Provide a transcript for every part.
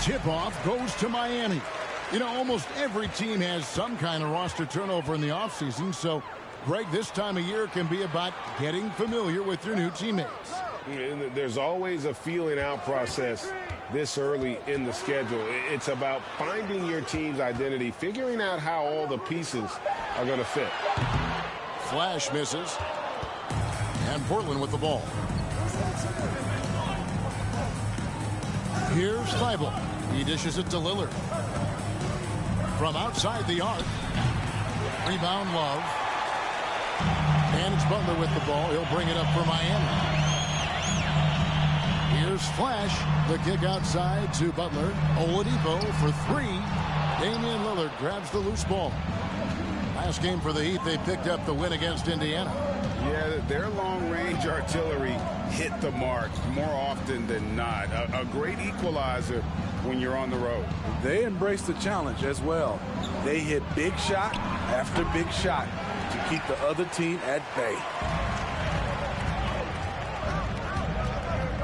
Tip-off goes to Miami. You know, almost every team has some kind of roster turnover in the offseason, so, Greg, this time of year can be about getting familiar with your new teammates. There's always a feeling-out process this early in the schedule. It's about finding your team's identity, figuring out how all the pieces are going to fit. Flash misses. And Portland with the ball. Here's Thibault. He dishes it to Lillard. From outside the arc. Rebound, Love. And it's Butler with the ball. He'll bring it up for Miami. Here's Flash. The kick outside to Butler. Oladipo for three. Damian Lillard grabs the loose ball. Last game for the Heat, they picked up the win against Indiana. Yeah, their long-range artillery hit the mark more often than not. A great equalizer when you're on the road. They embrace the challenge as well. They hit big shot after big shot to keep the other team at bay.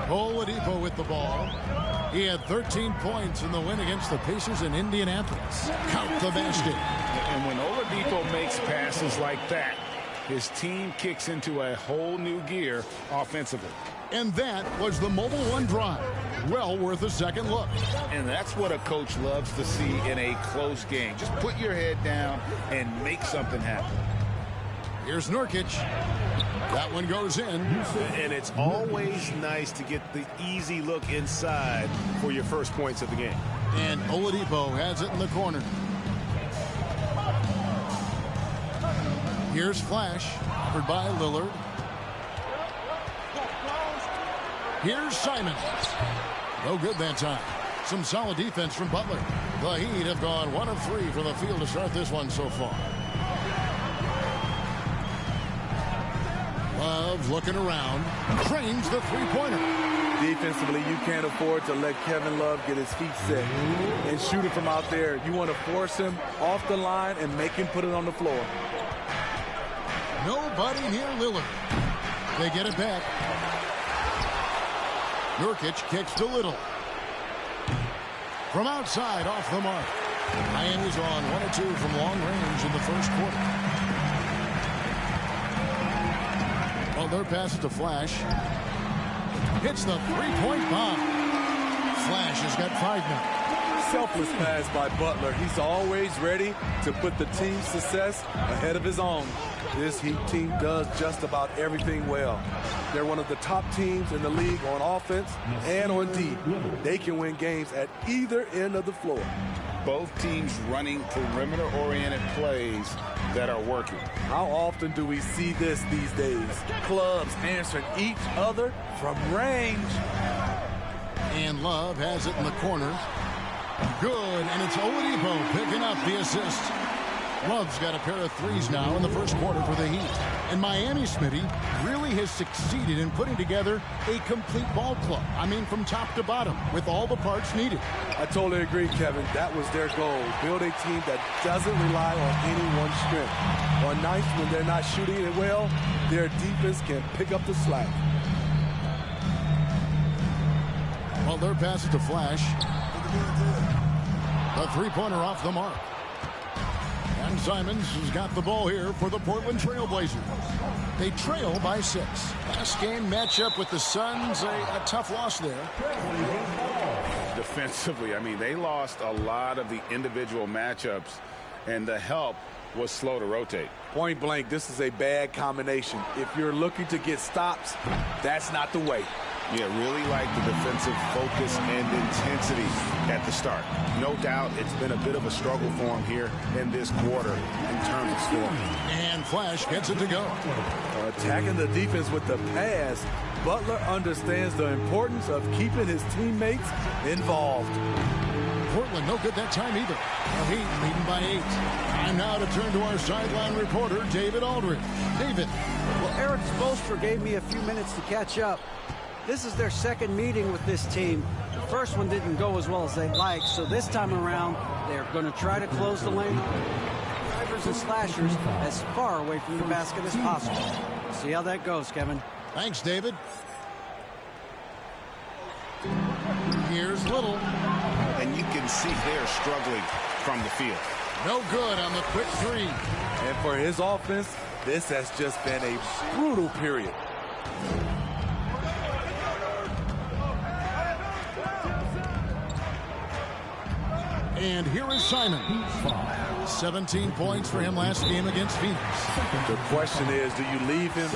Oladipo with the ball. He had 13 points in the win against the Pacers in Indianapolis. Count the basket. And when Oladipo makes passes like that, his team kicks into a whole new gear offensively. And that was the Mobile One drive. Well worth a second look. And that's what a coach loves to see in a close game. Just put your head down and make something happen. Here's Nurkic. That one goes in. And it's always nice to get the easy look inside for your first points of the game. And Oladipo has it in the corner. Here's Flash, offered by Lillard. Here's Simons. No good that time. Some solid defense from Butler. The Heat have gone 1 of 3 from the field to start this one so far. Love looking around. Trains the three-pointer. Defensively, you can't afford to let Kevin Love get his feet set and shoot it from out there. You want to force him off the line and make him put it on the floor. Nobody near Lillard. They get it back. Nurkic kicks to Little. From outside, off the mark. Miami's on 1 of 2 from long range in the first quarter. Butler passes to Flash. Hits the three-point bomb. Flash has got 5 now. Selfless pass by Butler. He's always ready to put the team's success ahead of his own. This Heat team does just about everything well. They're one of the top teams in the league on offense and on D. They can win games at either end of the floor. Both teams running perimeter-oriented plays that are working. How often do we see this these days? Clubs answering each other from range. And Love has it in the corner. Good, and it's Oladipo picking up the assist. Love's got a pair of threes now in the first quarter for the Heat. And Miami, Smitty, really has succeeded in putting together a complete ball club. I mean, from top to bottom, with all the parts needed. I totally agree, Kevin. That was their goal. Build a team that doesn't rely on any one strength. On nights when they're not shooting it well, their defense can pick up the slack. Butler passes to Flash. A three-pointer off the mark. And Simons has got the ball here for the Portland Trail Blazers. They trail by 6. Last game matchup with the Suns, a tough loss there. Defensively, I mean, they lost a lot of the individual matchups, and the help was slow to rotate. Point blank, this is a bad combination. If you're looking to get stops, that's not the way. Yeah, really like the defensive focus and intensity at the start. No doubt it's been a bit of a struggle for him here in this quarter in terms of scoring. And Flash gets it to go. Attacking the defense with the pass, Butler understands the importance of keeping his teammates involved. Portland no good that time either. The Heat leading by 8. Time now to turn to our sideline reporter, David Aldridge. David. Well, Eric Spoelstra gave me a few minutes to catch up. This is their second meeting with this team. The first one didn't go as well as they'd like, so this time around, they're going to try to close the lane, drivers and slashers as far away from the basket as possible. See how that goes, Kevin. Thanks, David. Here's Little. And you can see they're struggling from the field. No good on the quick three. And for his offense, this has just been a brutal period. And here is Simon. 17 points for him last game against Phoenix. The question is, do you leave him?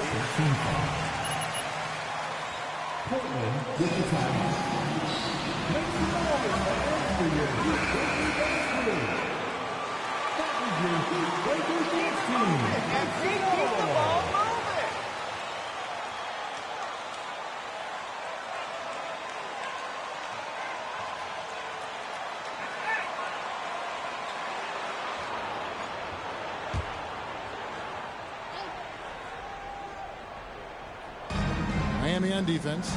Miami on defense.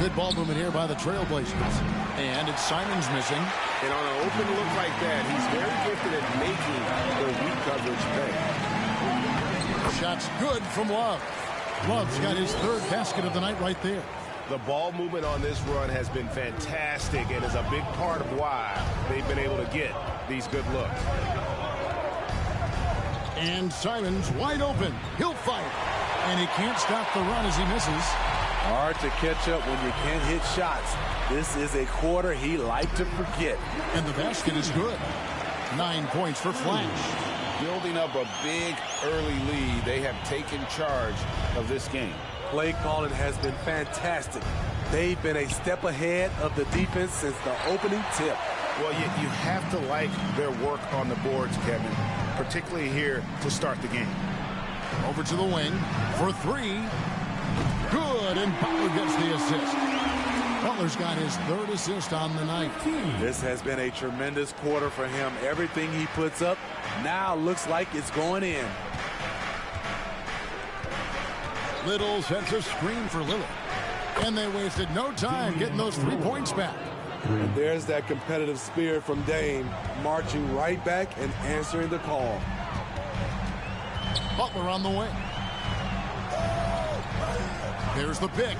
Good ball movement here by the Trailblazers. And it's Simons missing. And on an open look like that, he's very gifted at making the weak coverage pay. Shot's good from Love. Love's got his third basket of the night right there. The ball movement on this run has been fantastic and is a big part of why they've been able to get these good looks. And Simons wide open. He'll fight. And he can't stop the run as he misses. Hard to catch up when you can't hit shots. This is a quarter he liked to forget. And the basket is good. 9 points for Flash. Building up a big early lead, they have taken charge of this game. Play calling has been fantastic. They've been a step ahead of the defense since the opening tip. Well, you have to like their work on the boards, Kevin, particularly here to start the game. Over to the wing for 3. Good, and Butler gets the assist. Butler's got his third assist on the night. This has been a tremendous quarter for him. Everything he puts up now looks like it's going in. Little sets a screen for Lillard. And they wasted no time getting those 3 points back. And there's that competitive spirit from Dame, marching right back and answering the call. Butler on the wing. There's the pick.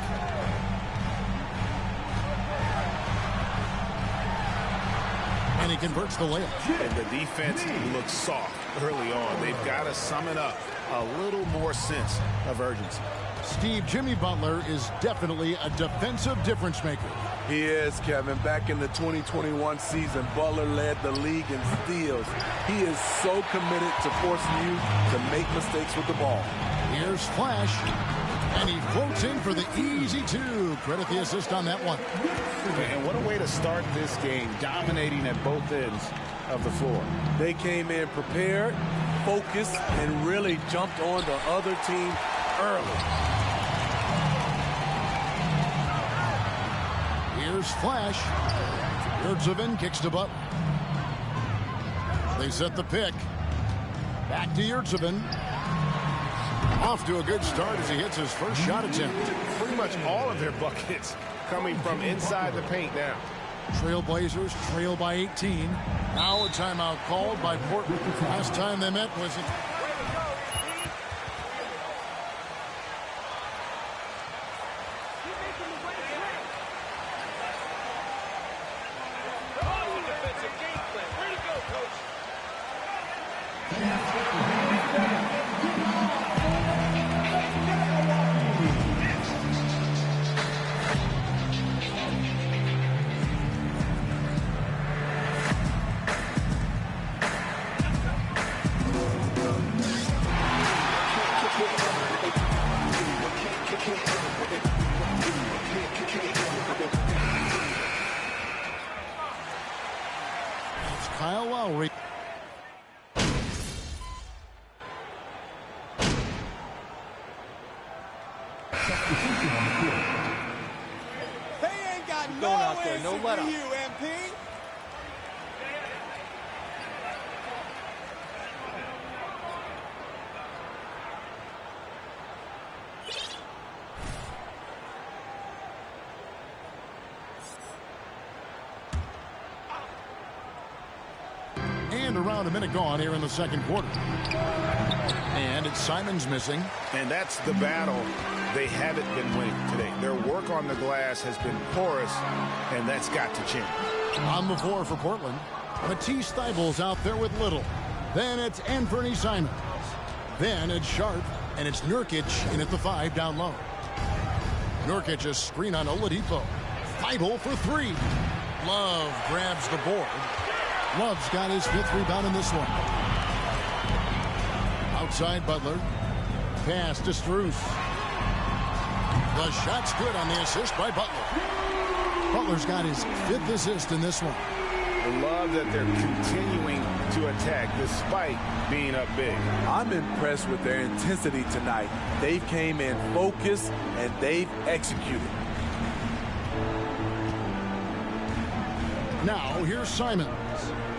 And he converts the layup. And the defense looks soft early on. They've got to sum it up a little more sense of urgency. Steve, Jimmy Butler is definitely a defensive difference maker. He is, Kevin. Back in the 2021 season, Butler led the league in steals. He is so committed to forcing you to make mistakes with the ball. Here's Flash. And he floats in for the easy 2. Credit the assist on that one. And what a way to start this game, dominating at both ends of the floor. They came in prepared, focused, and really jumped on the other team early. Here's Flash. Yurtseven kicks to Butler. They set the pick. Back to Yurtseven. Off to a good start as he hits his first shot attempt. Pretty much all of their buckets coming from inside the paint now. Trailblazers trail by 18. Now a timeout called by Portland. Last time they met was it. They ain't got no Going out there, answer no for let up. you, MP. And around a minute gone here in the second quarter. And it's Simons missing. And that's the battle they haven't been winning today. Their work on the glass has been porous, and that's got to change. On the floor for Portland, Matisse Thybulle's out there with Little. Then it's Anthony Simons. Then it's Sharp, and it's Nurkic in at the 5 down low. Nurkic a screen on Oladipo. Thybulle for 3. Love grabs the board. Love's got his 5th rebound in this one. Outside Butler. Pass to Strus. The shot's good on the assist by Butler. Butler's got his 5th assist in this one. I love that they're continuing to attack despite being up big. I'm impressed with their intensity tonight. They've came in focused and they've executed. Now here's Simons.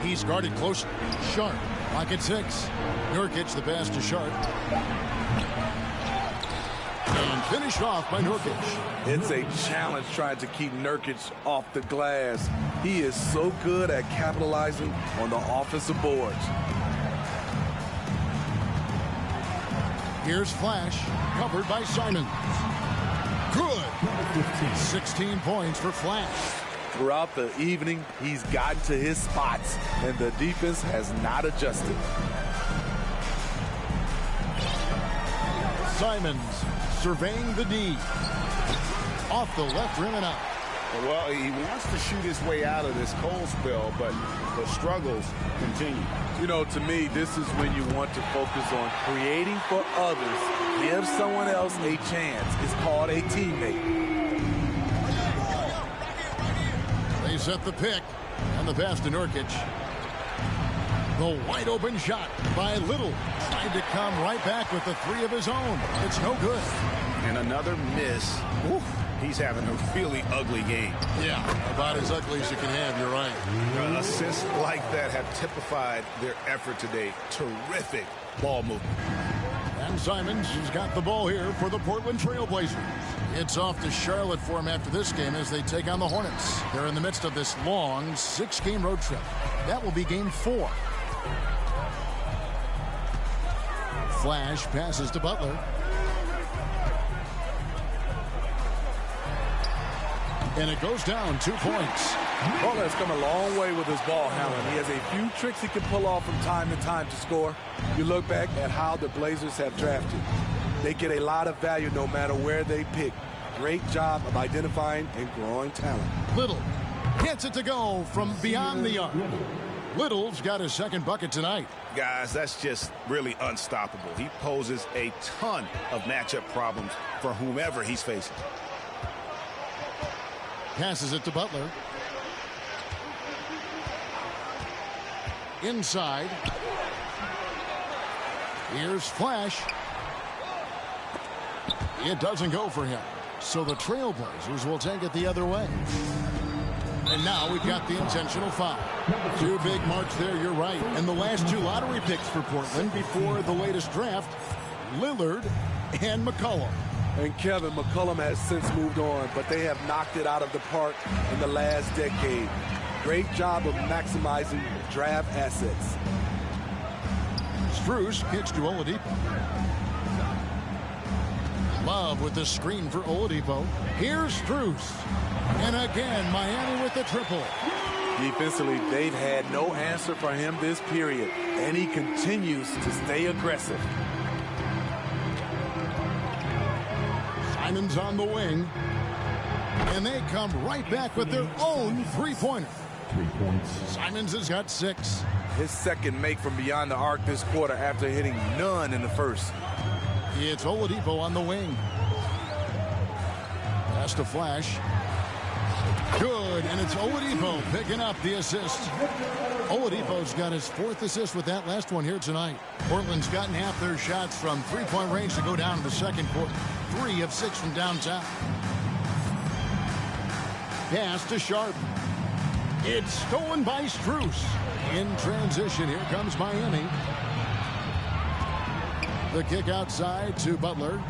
He's guarded closely. Sharp. Pocket 6. Nurkic the pass to Sharp. And finished off by Nurkic. It's a challenge trying to keep Nurkic off the glass. He is so good at capitalizing on the offensive boards. Here's Flash, covered by Simons. Good. 16 points for Flash. Throughout the evening, he's gotten to his spots, and the defense has not adjusted. Simons surveying the D. Off the left rim and out. Well, he wants to shoot his way out of this cold spell, but the struggles continue. You know, to me, this is when you want to focus on creating for others. Give someone else a chance. It's called a teammate. They set the pick, and the pass to Nurkic. The wide open shot by Little. Tried to come right back with the 3 of his own. It's no good. And another miss. Whew, he's having a really ugly game. Yeah, about as ugly as you can have, you're right. Assists like that have typified their effort today. Terrific ball movement. And Simons has got the ball here for the Portland Trail Blazers. It's off to Charlotte for him after this game as they take on the Hornets. They're in the midst of this long 6-game road trip. That will be game 4. Flash passes to Butler. And it goes down 2 points. Butler has come a long way with his ball handling. He has a few tricks he can pull off from time to time to score. You look back at how the Blazers have drafted. They get a lot of value no matter where they pick. Great job of identifying and growing talent. Little gets it to go from beyond the arc. Little's got his 2nd bucket tonight. Guys, that's just really unstoppable. He poses a ton of matchup problems for whomever he's facing. Passes it to Butler. Inside. Here's Flash. It doesn't go for him. So the Trailblazers will take it the other way. And now we've got the intentional foul. 2 big marks there, you're right. And the last 2 lottery picks for Portland before the latest draft, Lillard and McCollum. And Kevin, McCollum has since moved on, but they have knocked it out of the park in the last decade. Great job of maximizing draft assets. Strus kicks to Oladipo. Love with the screen for Oladipo. Here's Strus. And again, Miami with the triple. Defensively, they've had no answer for him this period, and he continues to stay aggressive. Simons on the wing. And they come right back with their own 3-pointer. 3 points. Simons has got 6. His 2nd make from beyond the arc this quarter after hitting none in the first. It's Oladipo on the wing. Pass to Flash. Good, and it's Oladipo picking up the assist. Oladipo's got his 4th assist with that last one here tonight. Portland's gotten half their shots from three-point range to go down in the second quarter. 3 of 6 from downtown. Pass to Sharp. It's stolen by Strus. In transition, here comes Miami. The kick outside to Butler.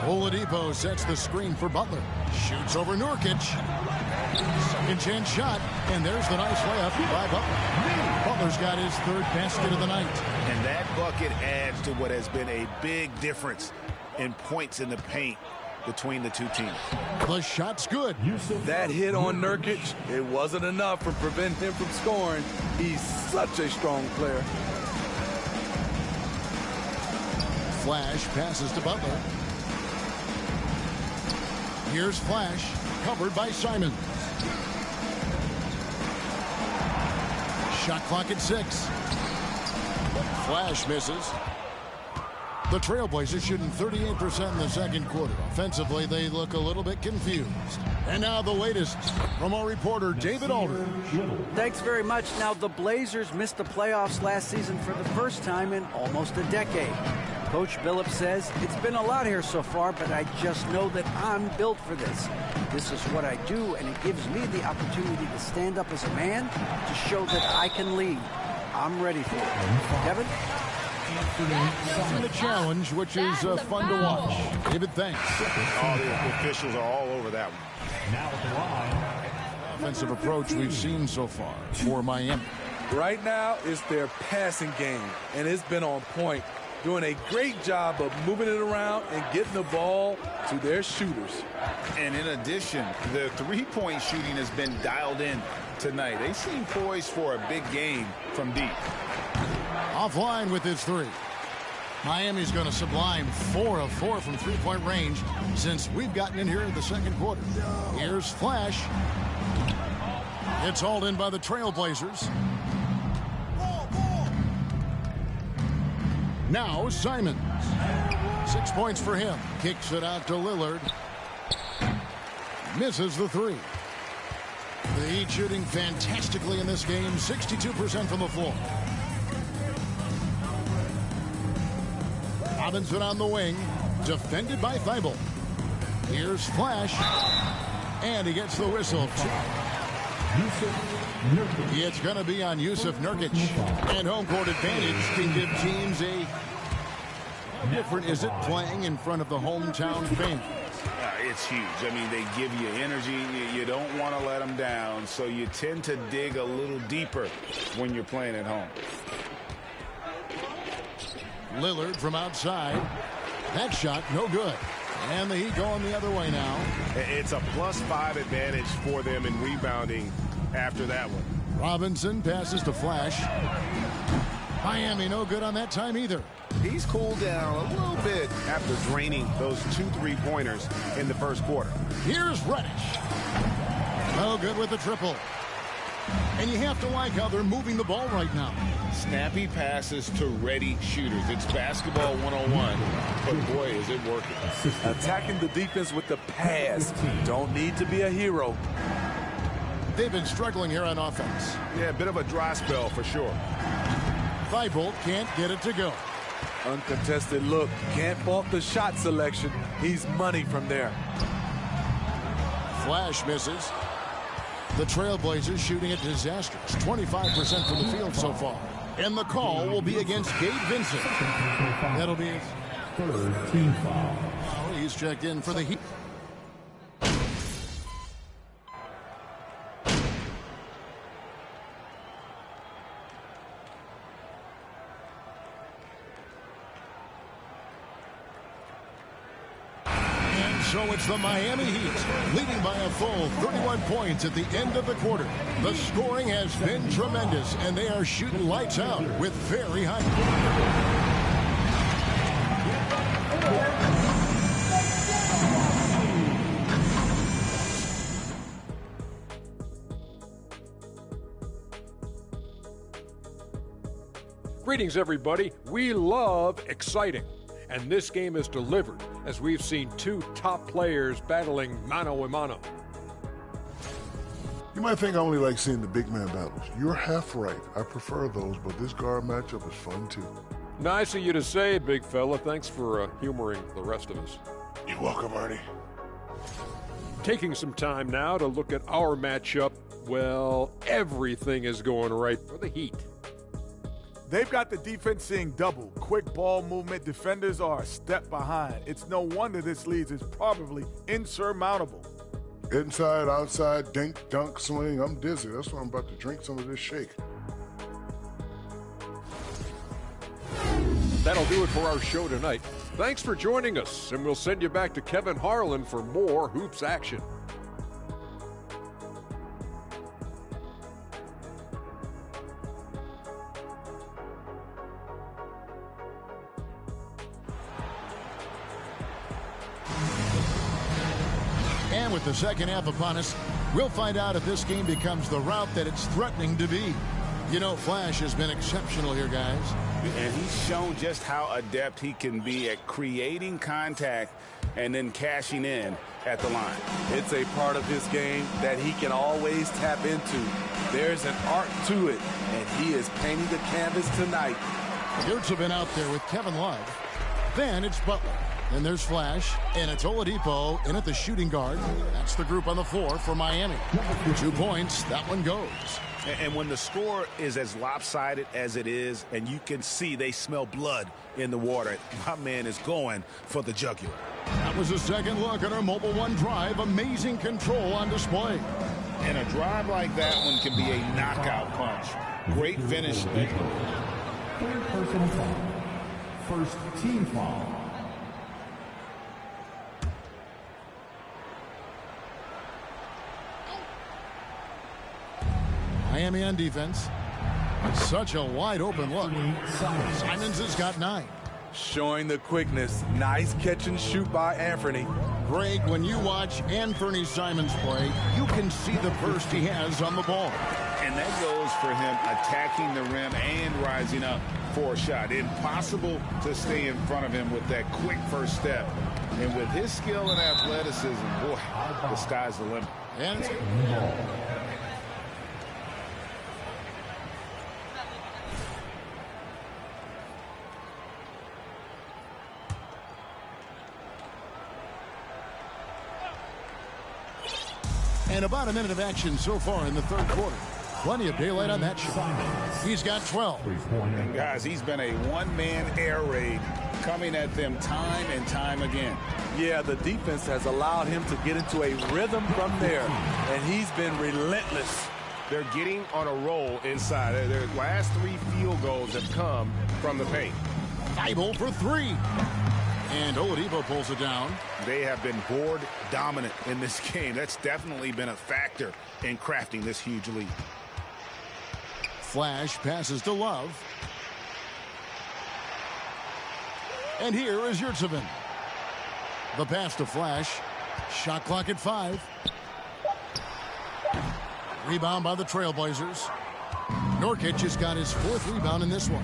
Oladipo sets the screen for Butler. Shoots over Nurkic. Second chance shot. And there's the nice layup by Butler. Butler's got his 3rd basket of the night. And that bucket adds to what has been a big difference in points in the paint between the two teams. The shot's good. That hit on Nurkic, it wasn't enough to prevent him from scoring. He's such a strong player. Flash passes to Butler. Here's Flash, covered by Simons. Shot clock at 6. Flash misses. The Trailblazers shooting 38% in the second quarter. Offensively, they look a little bit confused. And now the latest from our reporter, David Aldridge. Thanks very much. Now, the Blazers missed the playoffs last season for the first time in almost a decade. Coach Billups says, it's been a lot here so far, but I just know that I'm built for this. This is what I do, and it gives me the opportunity to stand up as a man to show that I can lead. I'm ready for it. Kevin? The challenge, which is fun to watch. David, thanks. All the officials are all over that one. Offensive approach we've seen so far for Miami. Right now, it's their passing game, and it's been on point. Doing a great job of moving it around and getting the ball to their shooters. And in addition, the three-point shooting has been dialed in tonight. They seem poised for a big game from deep. Offline with his 3. Miami's going to sublime 4 of 4 from three-point range since we've gotten in here in the second quarter. Here's Flash. It's hauled in by the Trailblazers. Now Simons. 6 points for him. Kicks it out to Lillard. Misses the 3. The Heat shooting fantastically in this game. 62% from the floor. Robinson on the wing. Defended by Thibault. Here's Flash. And he gets the whistle. It's going to be on Yusuf Nurkic. And home court advantage can give teams a... How different is it playing in front of the hometown fans? It's huge. I mean, they give you energy. You don't want to let them down, so you tend to dig a little deeper when you're playing at home. Lillard from outside. That shot, no good. And the Heat going the other way now. It's a +5 advantage for them in rebounding after that one. Robinson passes to Flash. Miami no good on that time either. He's cooled down a little bit after draining those 2 3-pointers in the first quarter. Here's Reddish. No good with the triple. And you have to like how they're moving the ball right now. Snappy passes to ready shooters. It's basketball 101, but boy, is it working. Attacking the defense with the pass. Don't need to be a hero. They've been struggling here on offense. Yeah, a bit of a dry spell for sure. Thibault can't get it to go. Uncontested look. Can't fault the shot selection. He's money from there. Flash misses. The Trailblazers shooting a disastrous 25% from the field so far. And the call will be against Gabe Vincent. That'll be his 3rd team foul. He's checked in for the Heat. So it's the Miami Heat leading by a full 31 points at the end of the quarter. The scoring has been tremendous, and they are shooting lights out with very high. Greetings, everybody. We love exciting. And this game is delivered as we've seen 2 top players battling mano a mano. You might think I only like seeing the big man battles. You're half right. I prefer those, but this guard matchup is fun too. Nice of you to say, big fella. Thanks for humoring the rest of us. You're welcome, Ernie. Taking some time now to look at our matchup. Well, everything is going right for the Heat. They've got the defense seeing double. Quick ball movement. Defenders are a step behind. It's no wonder this lead is probably insurmountable. Inside, outside, dink, dunk, swing. I'm dizzy. That's why I'm about to drink some of this shake. That'll do it for our show tonight. Thanks for joining us, and we'll send you back to Kevin Harlan for more Hoops action. And with the second half upon us, we'll find out if this game becomes the rout that it's threatening to be. You know, Flash has been exceptional here, guys. And he's shown just how adept he can be at creating contact and then cashing in at the line. It's a part of his game that he can always tap into. There's an art to it, and he is painting the canvas tonight. Yurts have been out there with Kevin Love. Then it's Butler. Then there's Flash, and it's Oladipo in at the shooting guard. That's the group on the floor for Miami. 2 points, that one goes. And when the score is as lopsided as it is, and you can see they smell blood in the water, my man is going for the jugular. That was a second look at our Mobile One drive. Amazing control on display. And a drive like that one can be a knockout punch. Great finish. Third personal foul. First team foul. Miami on defense. Such a wide open look. Simons has got 9. Showing the quickness. Nice catch and shoot by Anthony. Greg, when you watch Anthony Simons play, you can see the burst he has on the ball. And that goes for him attacking the rim and rising up for a shot. Impossible to stay in front of him with that quick first step. And with his skill and athleticism, boy, the sky's the limit. And about a minute of action so far in the third quarter. Plenty of daylight on that shot. He's got 12. And guys, he's been a one-man air raid coming at them time and time again. Yeah, the defense has allowed him to get into a rhythm from there, and he's been relentless. They're getting on a roll inside. Their last 3 field goals have come from the paint. Thibault for 3. And Oladipo pulls it down. They have been board dominant in this game. That's definitely been a factor in crafting this huge lead. Flash passes to Love. And here is Yurtseven. The pass to Flash. Shot clock at 5. Rebound by the Trailblazers. Nurkic has got his 4th rebound in this one.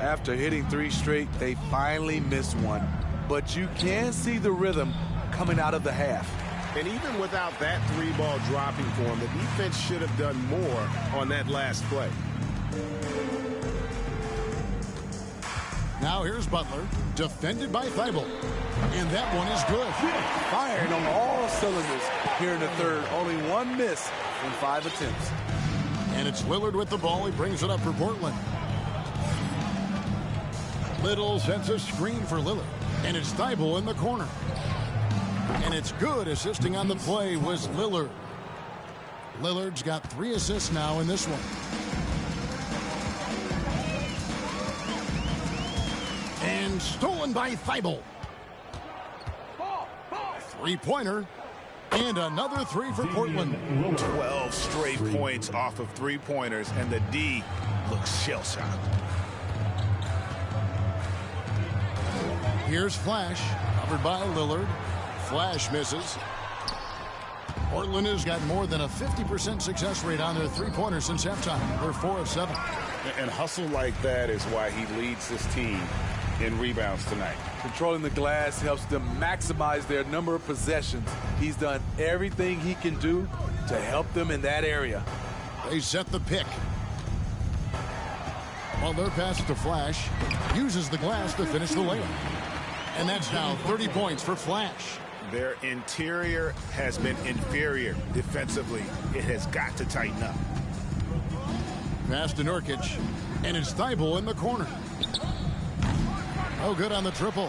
After hitting 3 straight, they finally missed one. But you can see the rhythm coming out of the half. And even without that 3-ball dropping for him, the defense should have done more on that last play. Now here's Butler, defended by Thibault. And that one is good. Firing on all cylinders here in the third. Only 1 miss in 5 attempts. And it's Lillard with the ball. He brings it up for Portland. Little sets a screen for Lillard. And it's Thibault in the corner. And it's good. Assisting on the play was Lillard. Lillard's got 3 assists now in this one. And stolen by Thibault. 3-pointer. And another 3 for Portland. 12 straight points off of 3-pointers. And the D looks shell-shocked. Here's Flash, covered by Lillard. Flash misses. Portland has got more than a 50% success rate on their 3-pointers since halftime. They're 4 of 7. And hustle like that is why he leads this team in rebounds tonight. Controlling the glass helps them maximize their number of possessions. He's done everything he can do to help them in that area. They set the pick. Butler passes to Flash. Uses the glass to finish the layup. And that's now 30 points for Flash. Their interior has been inferior defensively. It has got to tighten up. Pass to Nurkic. And it's Thibault in the corner. Oh, good on the triple.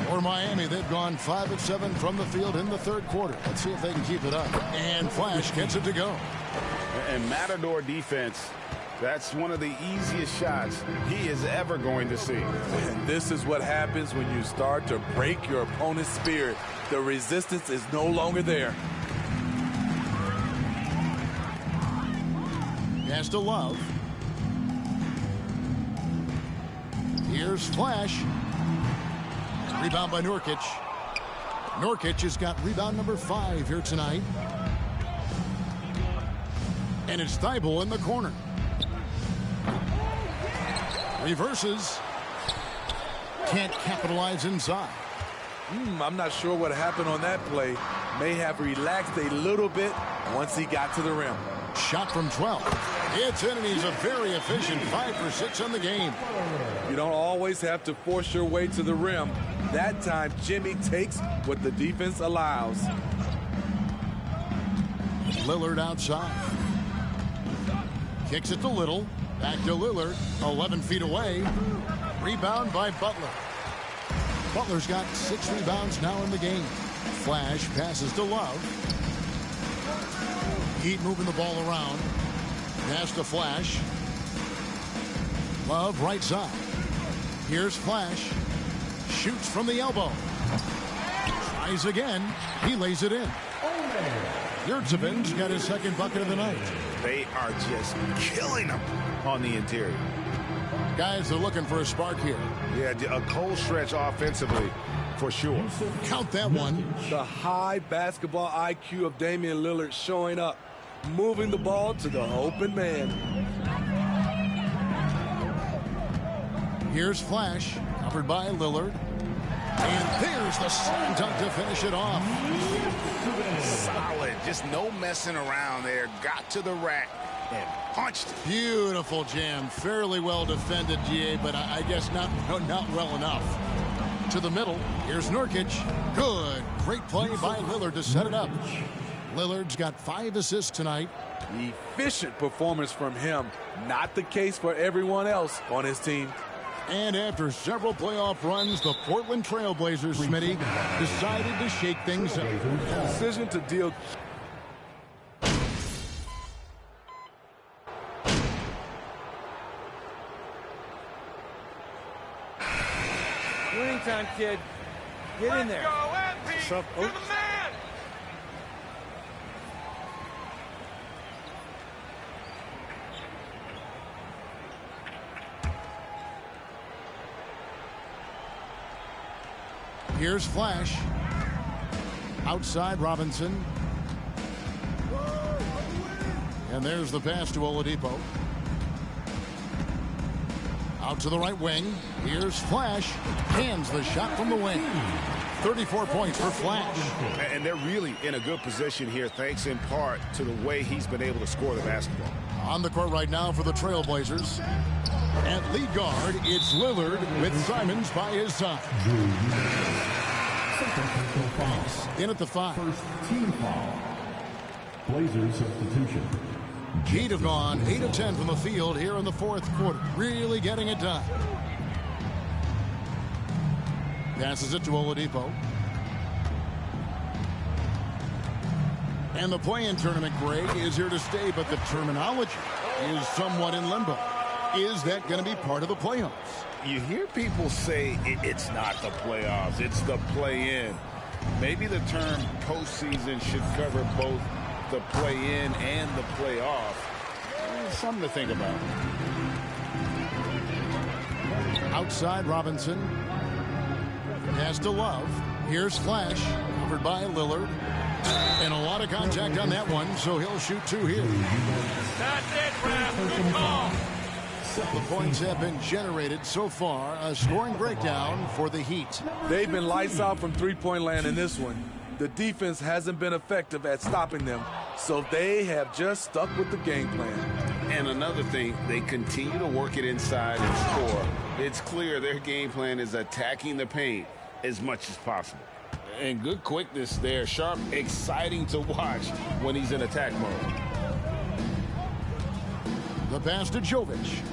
For Miami, they've gone 5 of 7 from the field in the third quarter. Let's see if they can keep it up. And Flash gets it to go. And Matador defense, that's one of the easiest shots he is ever going to see. And this is what happens when you start to break your opponent's spirit. The resistance is no longer there. Pass to Love. Here's Flash. Rebound by Nurkic. Nurkic has got rebound number 5 here tonight. And it's Thibault in the corner. Reverses. Can't capitalize inside. I'm not sure what happened on that play. May have relaxed a little bit once he got to the rim. Shot from 12. It's in, and he's a very efficient 5 for 6 on the game. You don't always have to force your way to the rim. That time, Jimmy takes what the defense allows. Lillard outside. Kicks it to Little. Back to Lillard. 11 feet away. Rebound by Butler. Butler's got 6 rebounds now in the game. Flash passes to Love. Heat moving the ball around. Pass to Flash. Love right side. Here's Flash. Shoots from the elbow. Tries again. He lays it in. Yurtseven's got his second bucket of the night. They are just killing them on the interior. Guys are looking for a spark here. Yeah, a cold stretch offensively for sure. Count that one. The high basketball IQ of Damian Lillard showing up, moving the ball to the open man. Here's Flash, covered by Lillard. And there's the slam dunk to finish it off. Solid, just no messing around there. Got to the rack and punched. Beautiful jam, fairly well defended, GA, but I guess not well enough. To the middle, here's Nurkic. Good, great play by Lillard to set it up. Lillard's got 5 assists tonight. Efficient performance from him. Not the case for everyone else on his team. And after several playoff runs, the Portland Trail Blazers, Smitty, decided to shake things up. Decision to deal. Winning time, kid. Get in there. What's up, Coach? Here's Flash. Outside Robinson. And there's the pass to Oladipo. Out to the right wing. Here's Flash. Hands the shot from the wing. 34 points for Flash. And they're really in a good position here, thanks in part to the way he's been able to score the basketball. On the court right now for the Trailblazers. At lead guard, it's Lillard with Simons by his side. In at the 5. First team foul. Blazers substitution. Heat have gone 8 of 10 from the field here in the fourth quarter. Really getting it done. Passes it to Oladipo. And the play-in tournament, Greg, is here to stay, but the terminology is somewhat in limbo. Is that going to be part of the playoffs? You hear people say it's not the playoffs, it's the play-in. Maybe the term postseason should cover both the play-in and the playoff. Something to think about. Outside Robinson. Pass to Love. Here's Flash, covered by Lillard. And a lot of contact on that one, so he'll shoot 2 here. That's it, Ref. Good call. The points have been generated so far. A scoring breakdown for the Heat. They've been lights out from three-point land in this one. The defense hasn't been effective at stopping them. So they have just stuck with the game plan. And another thing, they continue to work it inside and score. It's clear their game plan is attacking the paint as much as possible. And good quickness there. Sharp, exciting to watch when he's in attack mode. The pass to Jovic.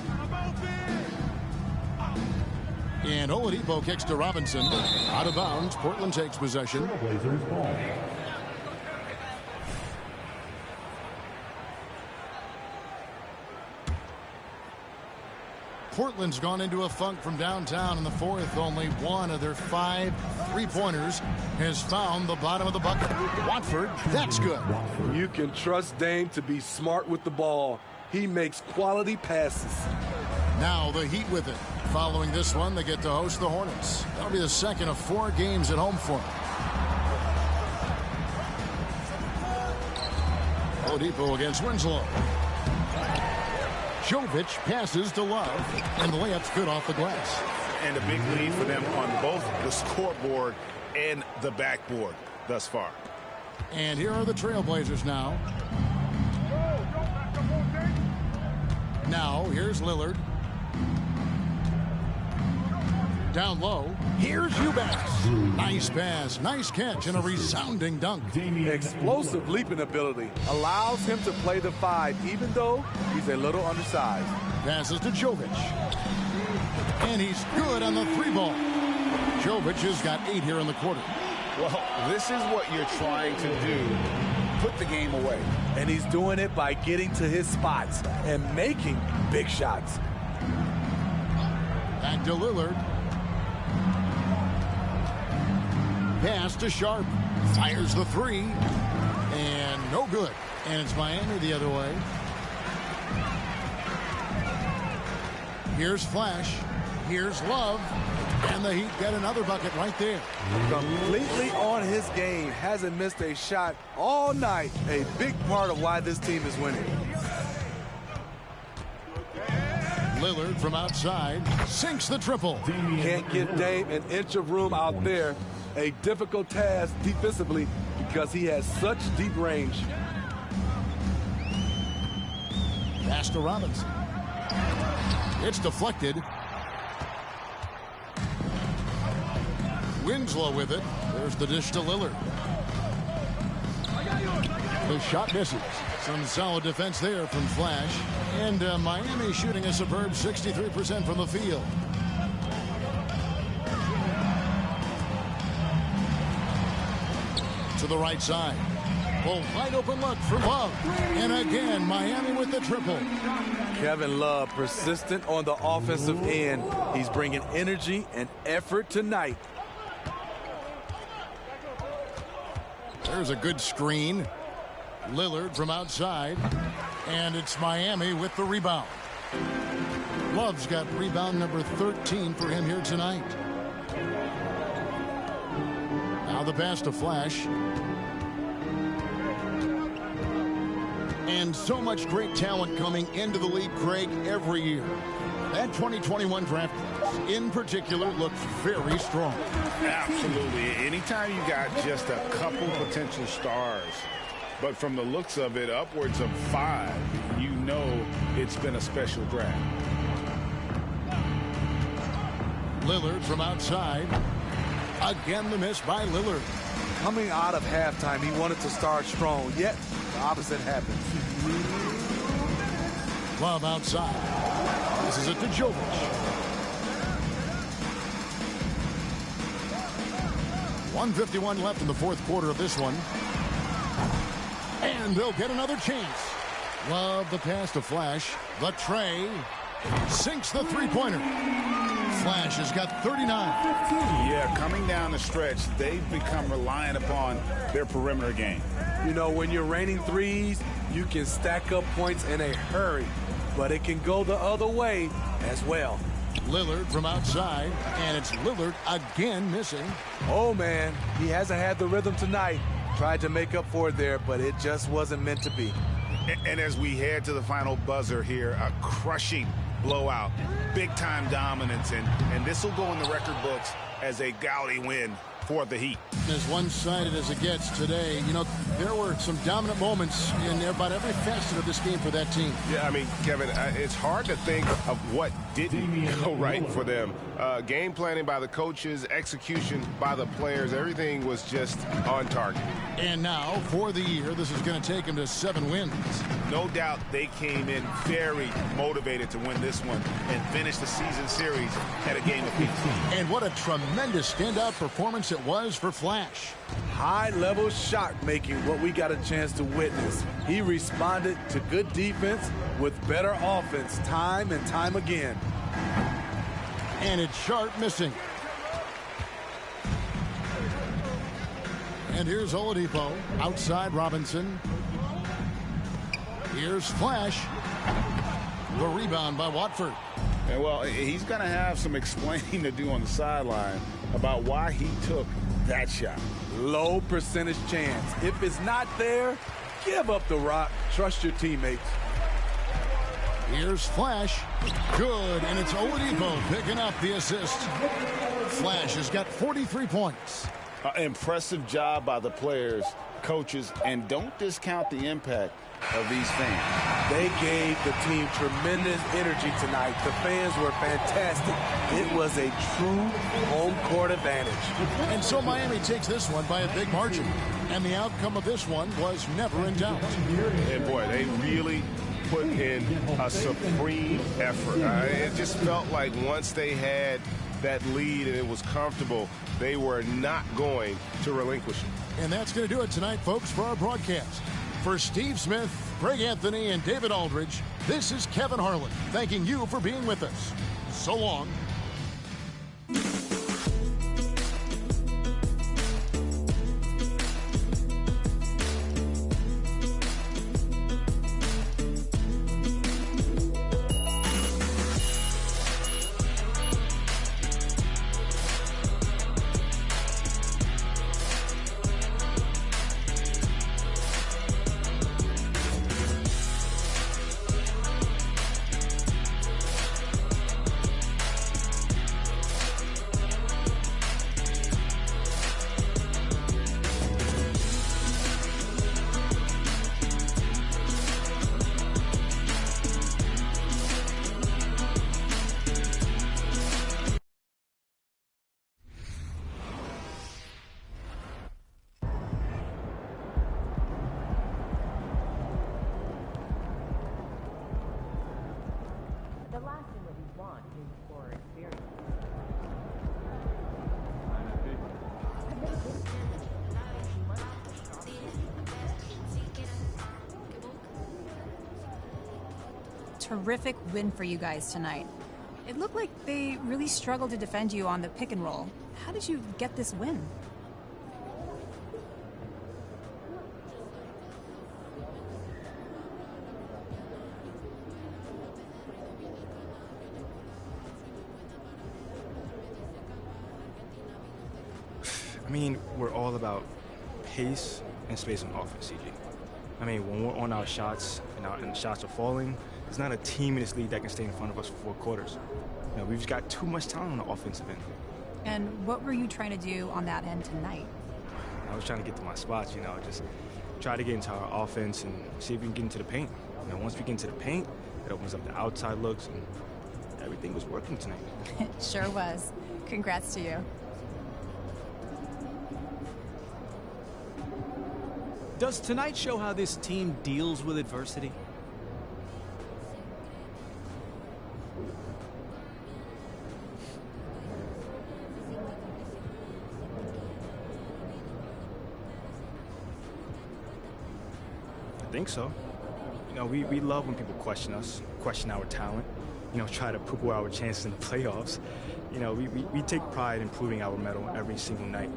And Oladipo kicks to Robinson. Out of bounds. Portland takes possession. Blazers ball. Portland's gone into a funk from downtown in the fourth. Only one of their 5 3-pointers has found the bottom of the bucket. Watford, that's good. You can trust Dame to be smart with the ball. He makes quality passes. Now the Heat with it. Following this one, they get to host the Hornets. That'll be the second of 4 games at home for them. Oladipo against Winslow. Jovic passes to Love, and the layup's good off the glass. And a big lead for them on both the scoreboard and the backboard thus far. And here are the Trailblazers now. Now, here's Lillard. Down low. Here's Eubanks. Nice pass, nice catch, and a resounding dunk. Explosive leaping ability allows him to play the 5, even though he's a little undersized. Passes to Jovic. And he's good on the 3-ball. Jovic has got 8 here in the quarter. Well, this is what you're trying to do. Put the game away. And he's doing it by getting to his spots and making big shots. Back to Lillard. Pass to Sharp. Fires the 3. And no good. And it's Miami the other way. Here's Flash. Here's Love. And the Heat get another bucket right there. Completely on his game. Hasn't missed a shot all night. A big part of why this team is winning. Lillard from outside sinks the triple. Can't give Dame an inch of room out there. A difficult task defensively because he has such deep range. Pass to Robinson. It's deflected. Winslow with it. There's the dish to Lillard. The shot misses. Some solid defense there from Flash. And Miami shooting a superb 63% from the field. To the right side. Well, wide open look for Love. And again, Miami with the triple. Kevin Love persistent on the offensive end. He's bringing energy and effort tonight. There's a good screen. Lillard from outside. And it's Miami with the rebound. Love's got rebound number 13 for him here tonight. Now the pass to Flash. And so much great talent coming into the league, Craig, every year. That 2021 draft class, in particular, looks very strong. Absolutely. Anytime you got just a couple potential stars, but from the looks of it, upwards of 5, you know it's been a special draft. Lillard from outside. Again, the miss by Lillard. Coming out of halftime, he wanted to start strong, yet the opposite happened. Love outside. This is it to Jovic. .151 left in the fourth quarter of this one. And they'll get another chance. Love the pass to Flash. The tray. Sinks the 3-pointer. Flash has got 39. Yeah, coming down the stretch, they've become reliant upon their perimeter game. You know, when you're raining threes, you can stack up points in a hurry, but it can go the other way as well. Lillard from outside, and it's Lillard again missing. Oh, man, he hasn't had the rhythm tonight. Tried to make up for it there, but it just wasn't meant to be. And as we head to the final buzzer here, a crushing blowout, big-time dominance, and this will go in the record books as a gaudy win for the Heat. As one-sided as it gets today, you know, there were some dominant moments in about every facet of this game for that team. Yeah, I mean, Kevin, it's hard to think of what didn't go right for them. Game planning by the coaches, execution by the players, everything was just on target. And now, for the year, this is going to take them to 7 wins. No doubt they came in very motivated to win this one and finish the season series at a game apiece. And what a tremendous standout performance it was for Flash. High-level shot making, what we got a chance to witness. He responded to good defense with better offense time and time again. And it's Sharp missing. And here's Oladipo outside Robinson. Here's Flash. The rebound by Watford. And well, he's going to have some explaining to do on the sideline about why he took that shot. Low percentage chance. If it's not there, give up the rock. Trust your teammates. Here's Flash. Good, and it's Oladipo picking up the assist. Flash has got 43 points. Impressive job by the players, coaches, and don't discount the impact of these fans. They gave the team tremendous energy tonight. The fans were fantastic. It was a true home court advantage. And so Miami takes this one by a big margin. And the outcome of this one was never in doubt. And boy, they really put in a supreme effort. It just felt like once they had that lead and it was comfortable, they were not going to relinquish it. And that's going to do it tonight, folks, for our broadcast. For Steve Smith, Greg Anthony, and David Aldridge, this is Kevin Harlan, thanking you for being with us. So long. Terrific win for you guys tonight. It looked like they really struggled to defend you on the pick and roll. How did you get this win? I mean, we're all about pace and space on offense, CG. I mean, when we're on our shots and the shots are falling, there's not a team in this league that can stay in front of us for 4 quarters. You know, we've just got too much talent on the offensive end. And what were you trying to do on that end tonight? I was trying to get to my spots, you know, just try to get into our offense and see if we can get into the paint. You know, once we get into the paint, it opens up the outside looks, and everything was working tonight. It sure was. Congrats to you. Does tonight show how this team deals with adversity? I think so. You know, we love when people question us, question our talent, you know, try to poo-poo our chances in the playoffs. You know, we take pride in proving our mettle every single night.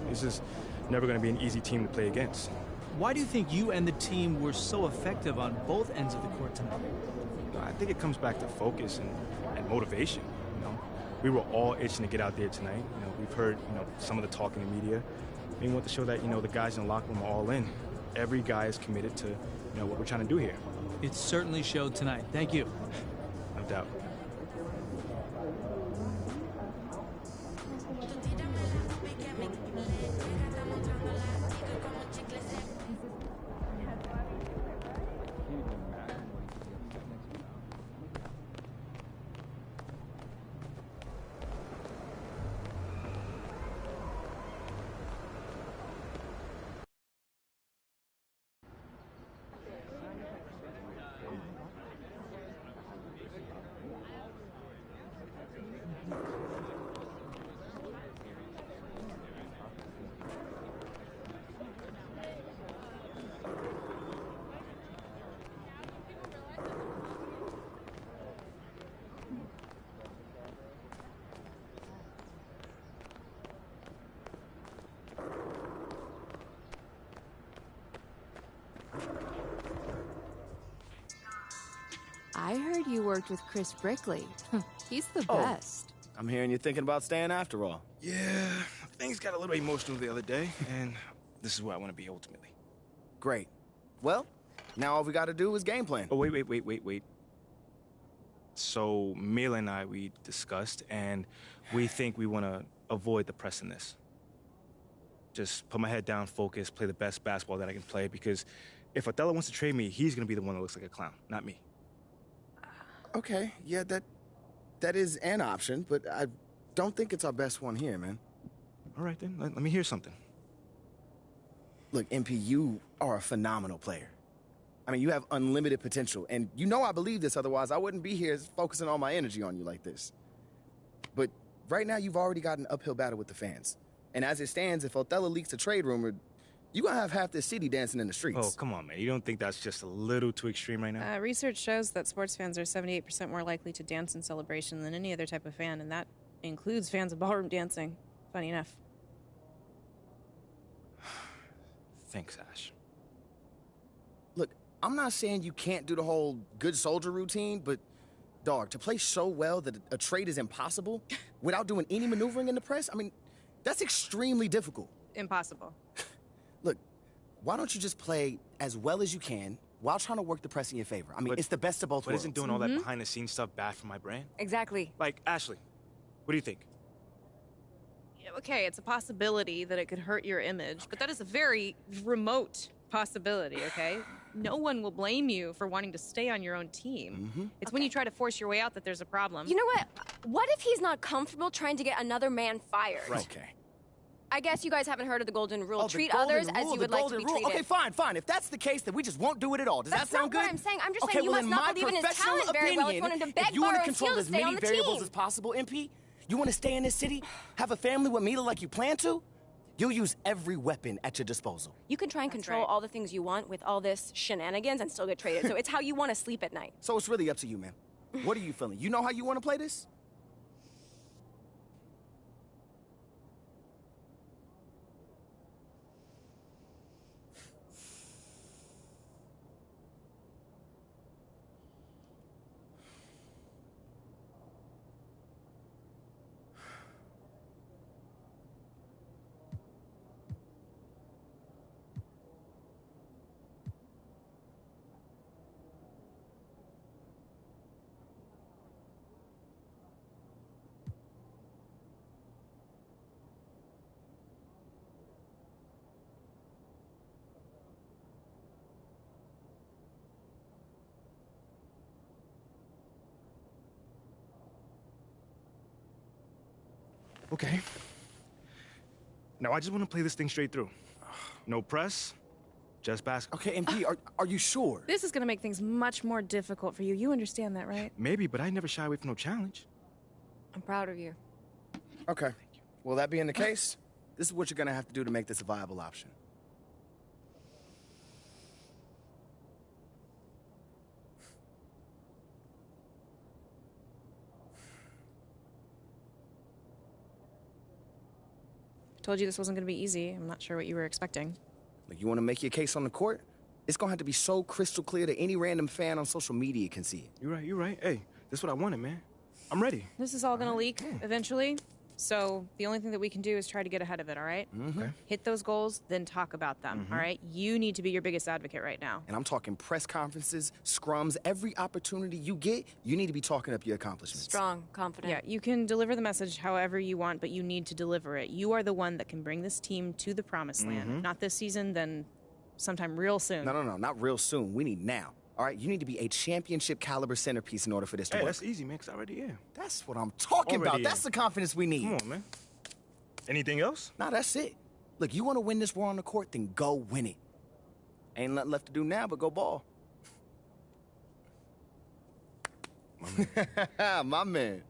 This is never going to be an easy team to play against. Why do you think you and the team were so effective on both ends of the court tonight? I think it comes back to focus and motivation. You know, we were all itching to get out there tonight. You know, we've heard, you know, some of the talk in the media. We want to show that, you know, the guys in the locker room are all in. Every guy is committed to, you know, what we're trying to do here. It certainly showed tonight. Thank you. No doubt. I heard you worked with Chris Brickley. He's the best. I'm hearing you're thinking about staying after all. Yeah, things got a little emotional the other day, and this is where I want to be ultimately. Great. Well, now all we got to do is game plan. Oh, wait. So, Mila and I, we discussed, and we think we want to avoid the press in this. Just put my head down, focus, play the best basketball that I can play, because if Othello wants to trade me, he's going to be the one that looks like a clown, not me. Okay, yeah, that is an option, but I don't think it's our best one here, man. All right, then. Let me hear something. Look, MP, you are a phenomenal player. I mean, you have unlimited potential, and you know I believe this, otherwise I wouldn't be here focusing all my energy on you like this. But right now, you've already got an uphill battle with the fans. And as it stands, if Othello leaks a trade rumor, you're going to have half this city dancing in the streets. Oh, come on, man. You don't think that's just a little too extreme right now? Research shows that sports fans are 78% more likely to dance in celebration than any other type of fan, and that includes fans of ballroom dancing. Funny enough. Thanks, Ash. Look, I'm not saying you can't do the whole good soldier routine, but, dog, to play so well that a trade is impossible without doing any maneuvering in the press, I mean, that's extremely difficult. Impossible. Look, why don't you just play as well as you can while trying to work the press in your favor? I mean, it's the best of both worlds. But isn't doing all that behind-the-scenes stuff bad for my brand? Exactly. Like, Ashley, what do you think? Okay, it's a possibility that it could hurt your image, but that is a very remote possibility, okay? No one will blame you for wanting to stay on your own team. It's when you try to force your way out that there's a problem. You know what? What if he's not comfortable trying to get another man fired? Right. Okay. I guess you guys haven't heard of the golden rule. Oh, Treat golden others rule, as you would like to be treated. Okay, fine. If that's the case, then we just won't do it at all. Does that sound good? That's not what I'm saying. I'm just okay, saying you well, must in not my believe in his professional talent very well if you opinion, want him to beg, if you want borrow, to and control steal to as stay many on the variables team. as possible, MP, you want to stay in this city, have a family with Mila like you plan to, you'll use every weapon at your disposal. You can try and control all the things you want with all this shenanigans and still get traded. So it's how you want to sleep at night. So it's really up to you, man. What are you feeling? You know how you want to play this? Okay. Now, I just want to play this thing straight through. No press, just basketball. Okay, MP, are you sure? This is going to make things much more difficult for you. You understand that, right? Maybe, but I never shy away from no challenge. I'm proud of you. Okay. Well, that being the case, this is what you're going to have to do to make this a viable option. Told you this wasn't going to be easy. I'm not sure what you were expecting. Like, you want to make your case on the court? It's going to have to be so crystal clear that any random fan on social media can see it. You're right. Hey, this is what I wanted, man. I'm ready. This is all going to leak eventually. So the only thing that we can do is try to get ahead of it, all right? Okay. Hit those goals, then talk about them, all right? You need to be your biggest advocate right now. And I'm talking press conferences, scrums, every opportunity you get, you need to be talking up your accomplishments. Strong, confident. Yeah, you can deliver the message however you want, but you need to deliver it. You are the one that can bring this team to the promised land. If not this season, then sometime real soon. No, not real soon. We need now. All right, you need to be a championship caliber centerpiece in order for this to work. That's easy, man, because I already am. That's what I'm talking about. That's the confidence we need. Come on, man. Anything else? Nah, that's it. Look, you want to win this war on the court, then go win it. Ain't nothing left to do now but go ball. My man.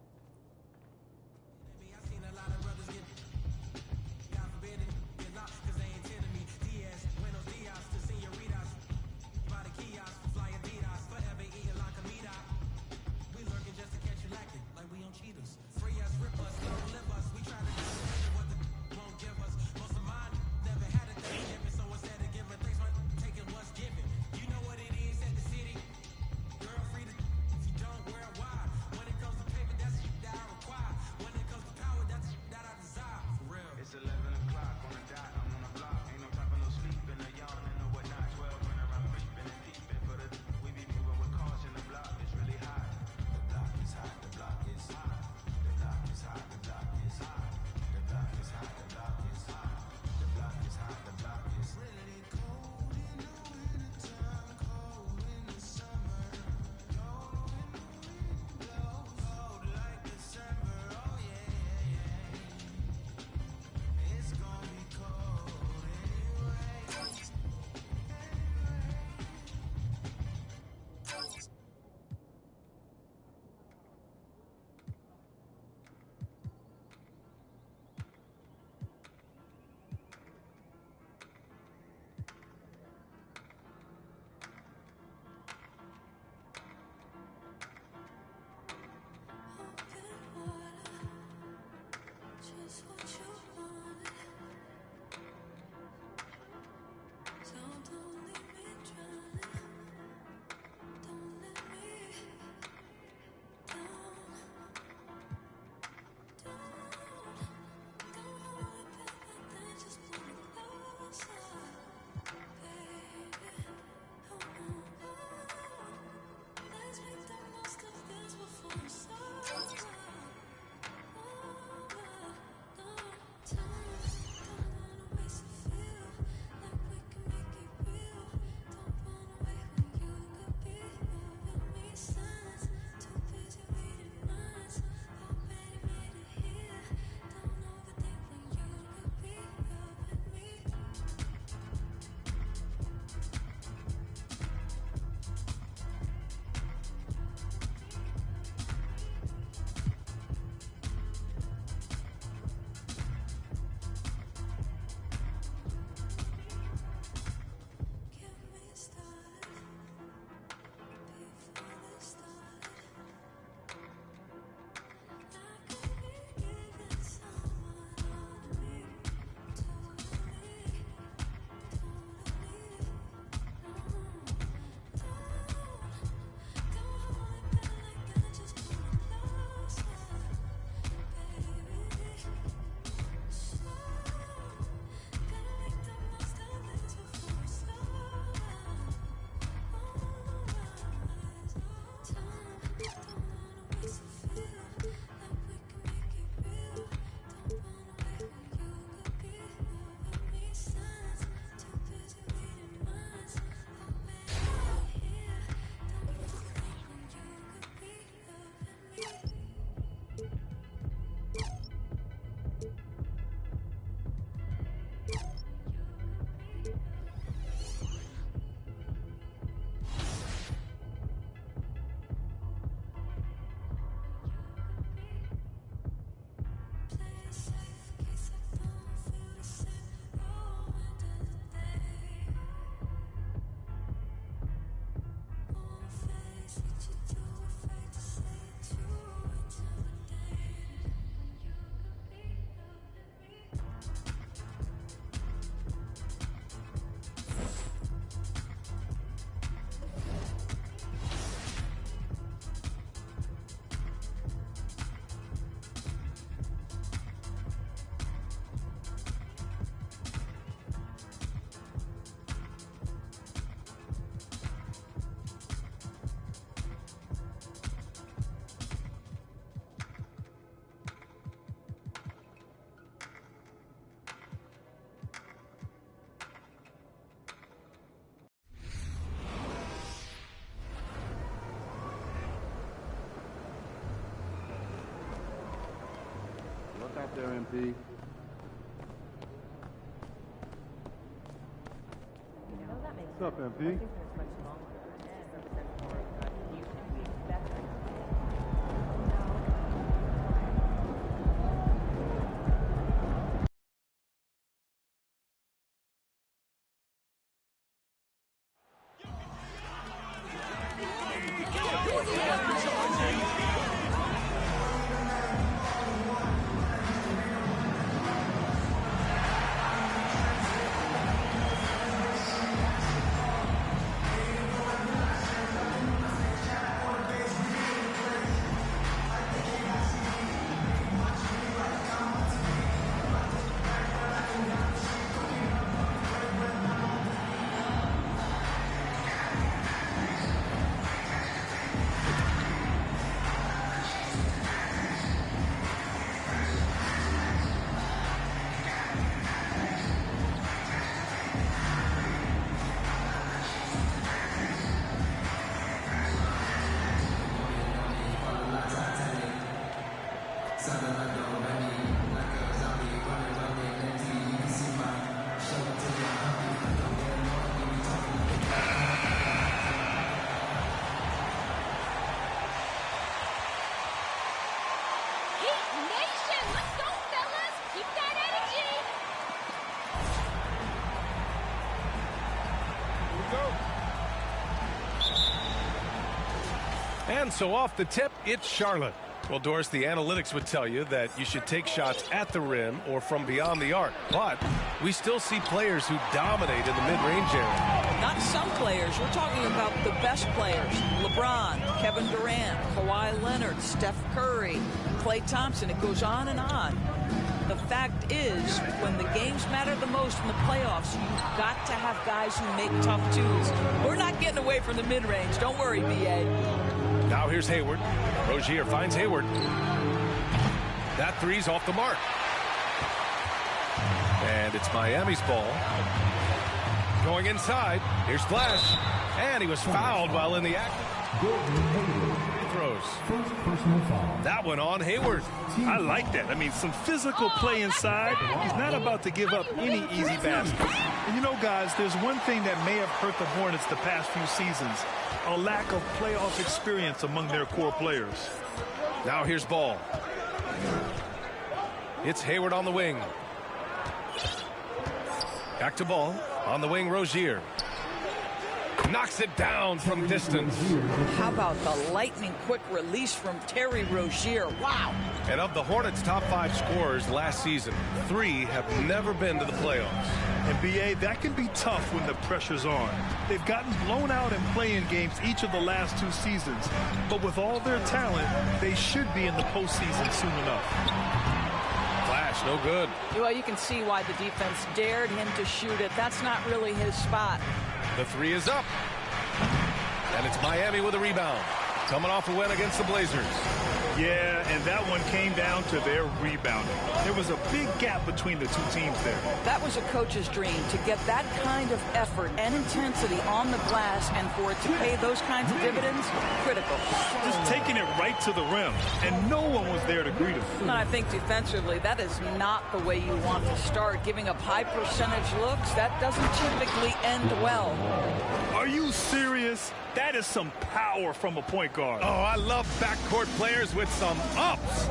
out there, MP. What's up, MP? And so off the tip, it's Charlotte. Well, Doris, the analytics would tell you that you should take shots at the rim or from beyond the arc. But we still see players who dominate in the mid-range area. Not some players. We're talking about the best players. LeBron, Kevin Durant, Kawhi Leonard, Steph Curry, Klay Thompson. It goes on and on. The fact is, when the games matter the most in the playoffs, you've got to have guys who make tough twos. We're not getting away from the mid-range. Don't worry, B.A. Now here's Hayward. Rozier finds Hayward. That three's off the mark. And it's Miami's ball. Going inside. Here's Flash. And he was fouled while in the act. Throws. That one on Hayward. I like that. I mean, some physical play inside. He's not about to give up any easy basket. And you know, guys, there's one thing that may have hurt the Hornets the past few seasons. A lack of playoff experience among their core players. Now here's Ball. It's Hayward on the wing. Back to Ball. On the wing, Rozier. Knocks it down from distance. How about the lightning quick release from Terry Rozier? Wow. And of the Hornets' top 5 scorers last season, 3 have never been to the playoffs. And B.A., that can be tough when the pressure's on. They've gotten blown out in play-in games each of the last 2 seasons. But with all their talent, they should be in the postseason soon enough. Flash, no good. Well, you can see why the defense dared him to shoot it. That's not really his spot. The 3 is up. And it's Miami with a rebound. Coming off a win against the Blazers. Yeah, and that one came down to their rebounding. There was a big gap between the 2 teams there. That was a coach's dream, to get that kind of effort and intensity on the glass, and for it to pay those kinds of dividends, critical. Just taking it right to the rim, and no one was there to greet him. And I think defensively, that is not the way you want to start. Giving up high percentage looks, that doesn't typically end well. Are you serious? That is some power from a point guard. Oh, I love backcourt players with some ups.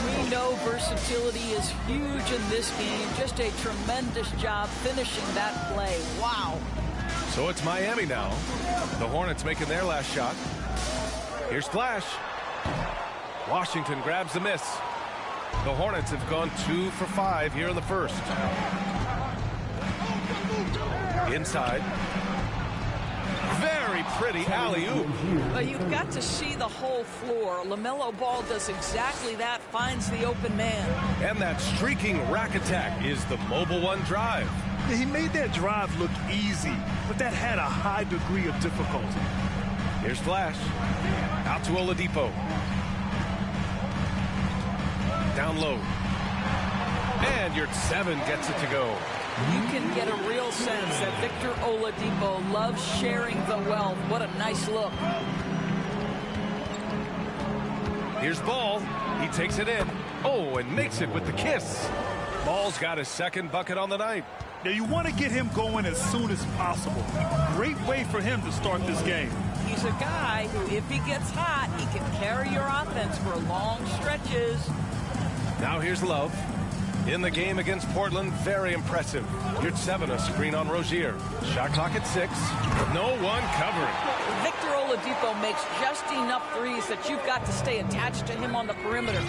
We know versatility is huge in this game. Just a tremendous job finishing that play. Wow. So it's Miami now. The Hornets making their last shot. Here's Flash. Washington grabs the miss. The Hornets have gone 2 for 5 here in the first. Inside. Very pretty alley-oop. But you've got to see the whole floor. LaMelo Ball does exactly that, finds the open man. And that streaking rack attack is the Mobile One drive. He made that drive look easy, but that had a high degree of difficulty. Here's Flash. Out to Oladipo. Down low. And your 7 gets it to go. You can get a real sense that Victor Oladipo loves sharing the wealth. What a nice look. Here's Ball. He takes it in. Oh, and makes it with the kiss. Ball's got his second bucket on the night. Now, you want to get him going as soon as possible. Great way for him to start this game. He's a guy who, if he gets hot, he can carry your offense for long stretches. Now here's Love. In the game against Portland, very impressive. Yurtseven, a screen on Rozier. Shot clock at 6. No one covering. Victor Oladipo makes just enough threes that you've got to stay attached to him on the perimeter.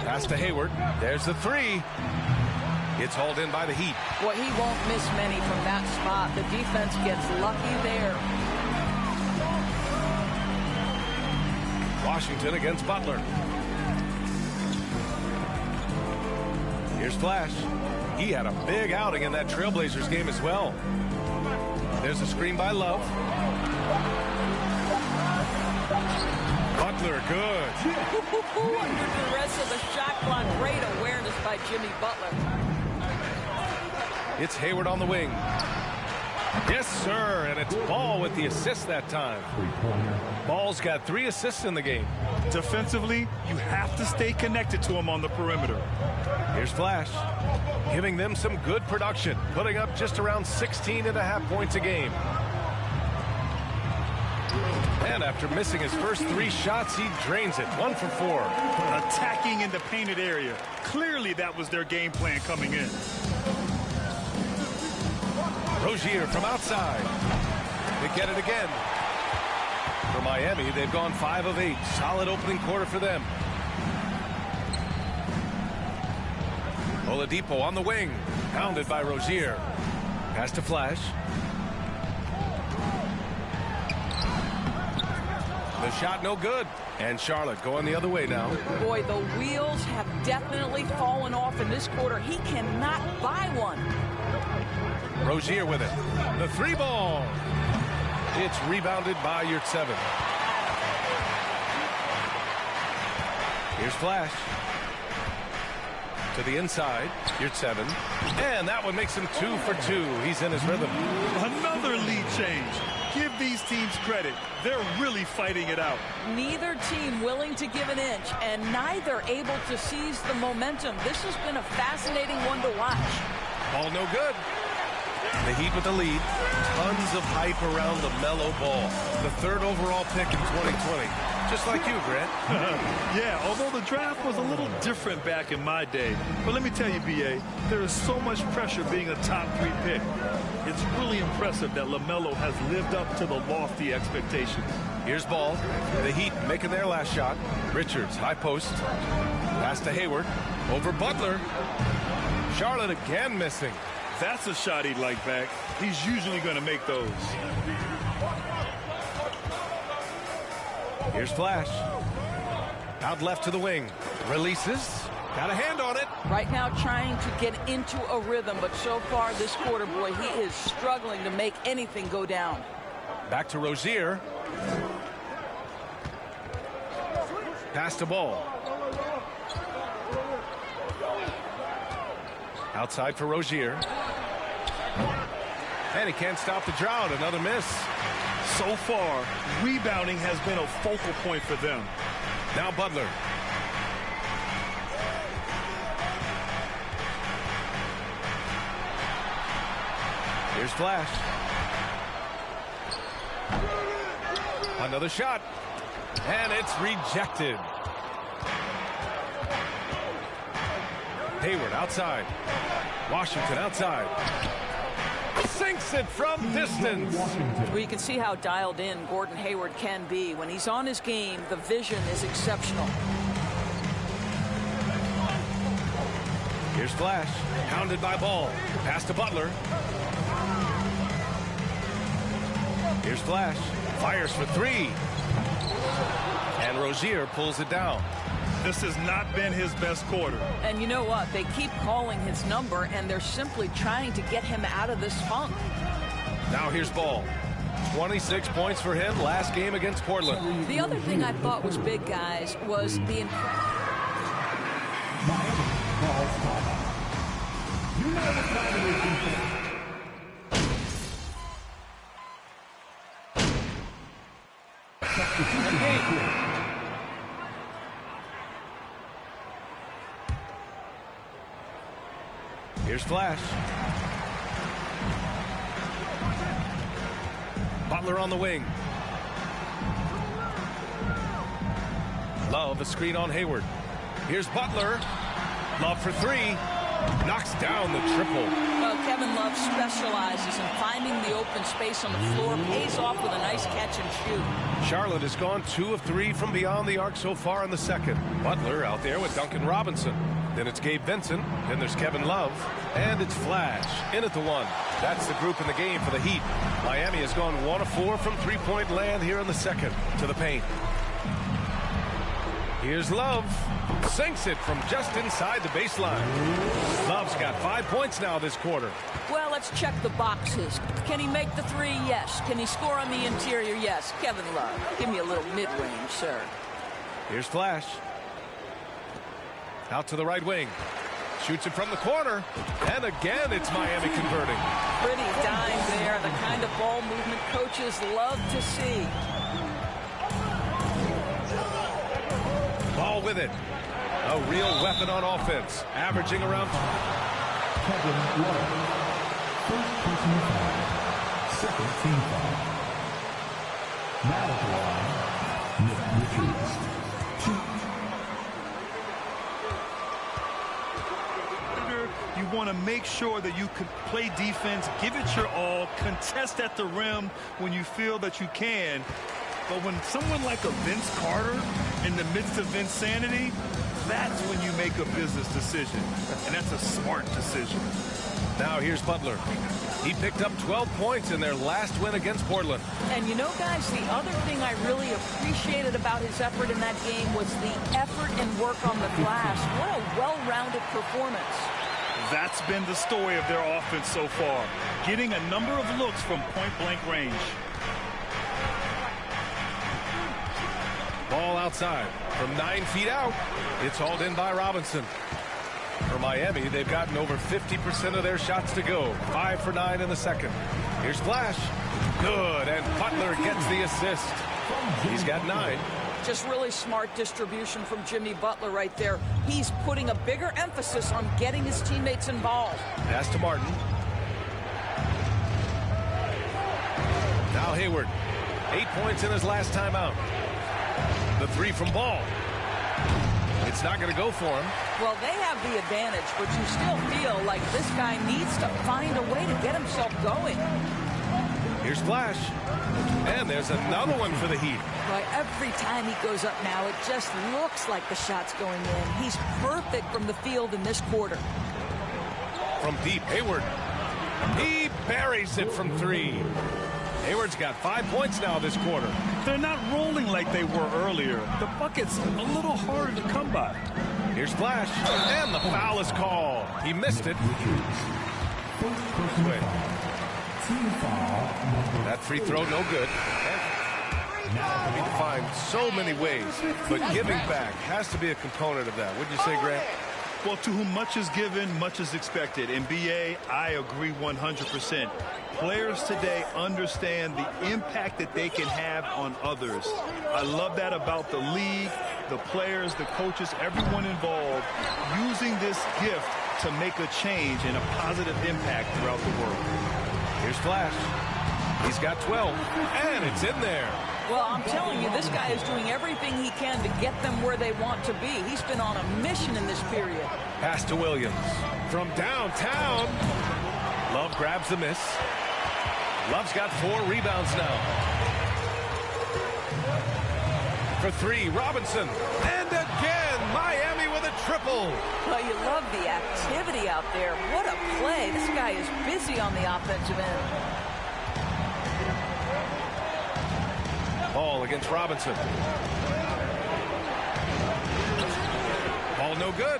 Pass to Hayward. There's the 3. It's hauled in by the Heat. Boy, he won't miss many from that spot. The defense gets lucky there. Washington against Butler. Here's Flash. He had a big outing in that Trailblazers game as well. There's a screen by Love. Butler, good. Under the rest of the shot clock, great awareness by Jimmy Butler. It's Hayward on the wing. Yes, sir, and it's Ball with the assist that time. Ball's got 3 assists in the game. Defensively, you have to stay connected to him on the perimeter. Here's Flash, giving them some good production, putting up just around 16.5 points a game. And after missing his first 3 shots, he drains it. 1 for 4. Attacking in the painted area. Clearly, that was their game plan coming in. Rozier from outside. They get it again. For Miami, they've gone 5 of 8. Solid opening quarter for them. Oladipo on the wing. Pounded by Rozier. Pass to Flash. The shot no good. And Charlotte going the other way now. Boy, the wheels have definitely fallen off in this quarter. He cannot buy one. Rozier with it. The 3 ball. It's rebounded by Yurtseven. Here's Flash. To the inside. Yurtseven. And that one makes him 2 for 2. He's in his rhythm. Another lead change. Give these teams credit. They're really fighting it out. Neither team willing to give an inch, and neither able to seize the momentum. This has been a fascinating one to watch. Ball no good. The Heat with the lead. Tons of hype around the Melo Ball. The 3rd overall pick in 2020. Just like you, Grant. Yeah, although the draft was a little different back in my day. But let me tell you, B.A., there is so much pressure being a top 3 pick. It's really impressive that LaMelo has lived up to the lofty expectations. Here's Ball. The Heat making their last shot. Richards, high post. Pass to Hayward. Over Butler. Charlotte again missing. That's a shot he'd like back. He's usually going to make those. Here's Flash. Out left to the wing. Releases. Got a hand on it. Right now trying to get into a rhythm, but so far this quarter, boy, he is struggling to make anything go down. Back to Rozier. Pass to Ball. Outside for Rozier. And he can't stop the drought. Another miss. So far, rebounding has been a focal point for them. Now Butler. Here's Flash. Another shot. And it's rejected. Hayward outside. Washington outside. Sinks it from distance. Well, you can see how dialed in Gordon Hayward can be. When he's on his game, the vision is exceptional. Here's Flash. Pounded by Ball. Pass to Butler. Here's Flash. Fires for 3. And Rozier pulls it down. This has not been his best quarter. And you know what? They keep calling his number, and they're simply trying to get him out of this funk. Now here's Ball. 26 points for him last game against Portland. The other thing I thought was big, guys, was the... Here's Flash. Butler on the wing. Love, a screen on Hayward. Here's Butler. Love for three. Knocks down the triple. Well, Kevin Love specializes in finding the open space on the floor, pays off with a nice catch and shoot. Charlotte has gone 2 of 3 from beyond the arc so far in the second. Butler out there with Duncan Robinson. Then it's Gabe Vincent. Then there's Kevin Love. And it's Flash in at the 1. That's the group in the game for the Heat. Miami has gone 1 of 4 from three-point land here in the second. To the paint. Here's Love. Sinks it from just inside the baseline. Love's got 5 points now this quarter. Well, let's check the boxes. Can he make the three? Yes. Can he score on the interior? Yes. Kevin Love. Give me a little mid-range, sir. Here's Flash. Out to the right wing. Shoots it from the corner. And again, it's Miami converting. Pretty dime there. The kind of ball movement coaches love to see. Ball with it. A real weapon on offense. Averaging around... Kevin Love. First personal foul. Second team foul. Now at the line, Nick Richards. You want to make sure that you can play defense, give it your all, contest at the rim when you feel that you can. But when someone like a Vince Carter in the midst of insanity, that's when you make a business decision. And that's a smart decision. Now here's Butler. He picked up 12 points in their last win against Portland. And you know, guys, the other thing I really appreciated about his effort in that game was the effort and work on the glass. What a well-rounded performance. That's been the story of their offense so far, getting a number of looks from point-blank range. Ball outside from 9 feet out. It's hauled in by Robinson. For Miami, they've gotten over 50% of their shots to go. 5 for 9 in the second. Here's Flash. Good, and Butler gets the assist. He's got 9. Just really smart distribution from Jimmy Butler right there. He's putting a bigger emphasis on getting his teammates involved. Pass to Martin. Now Hayward. 8 points in his last time out. The 3 from Ball. It's not going to go for him. Well, they have the advantage, but you still feel like this guy needs to find a way to get himself going. Here's Flash. And there's another one for the Heat. Boy, every time he goes up now, it just looks like the shot's going in. He's perfect from the field in this quarter. From deep, Hayward. He buries it from 3. Hayward's got 5 points now this quarter. They're not rolling like they were earlier. The bucket's a little harder to come by. Here's Flash, and the foul is called. He missed it. Wait. That free throw, no good. We can find so many ways, but giving back has to be a component of that. Wouldn't you say, Grant? Well, to whom much is given, much is expected. In BA, I agree 100%. Players today understand the impact that they can have on others. I love that about the league, the players, the coaches, everyone involved, using this gift to make a change and a positive impact throughout the world. Here's Flash. He's got 12, and it's in there. Well, I'm telling you, this guy is doing everything he can to get them where they want to be. He's been on a mission in this period. Pass to Williams. From downtown. Love grabs the miss. Love's got 4 rebounds now. For 3, Robinson. And again, Miami with a triple. Well, you love the activity out there. What a play. This guy is busy on the offensive end. Ball against Robinson. Ball no good.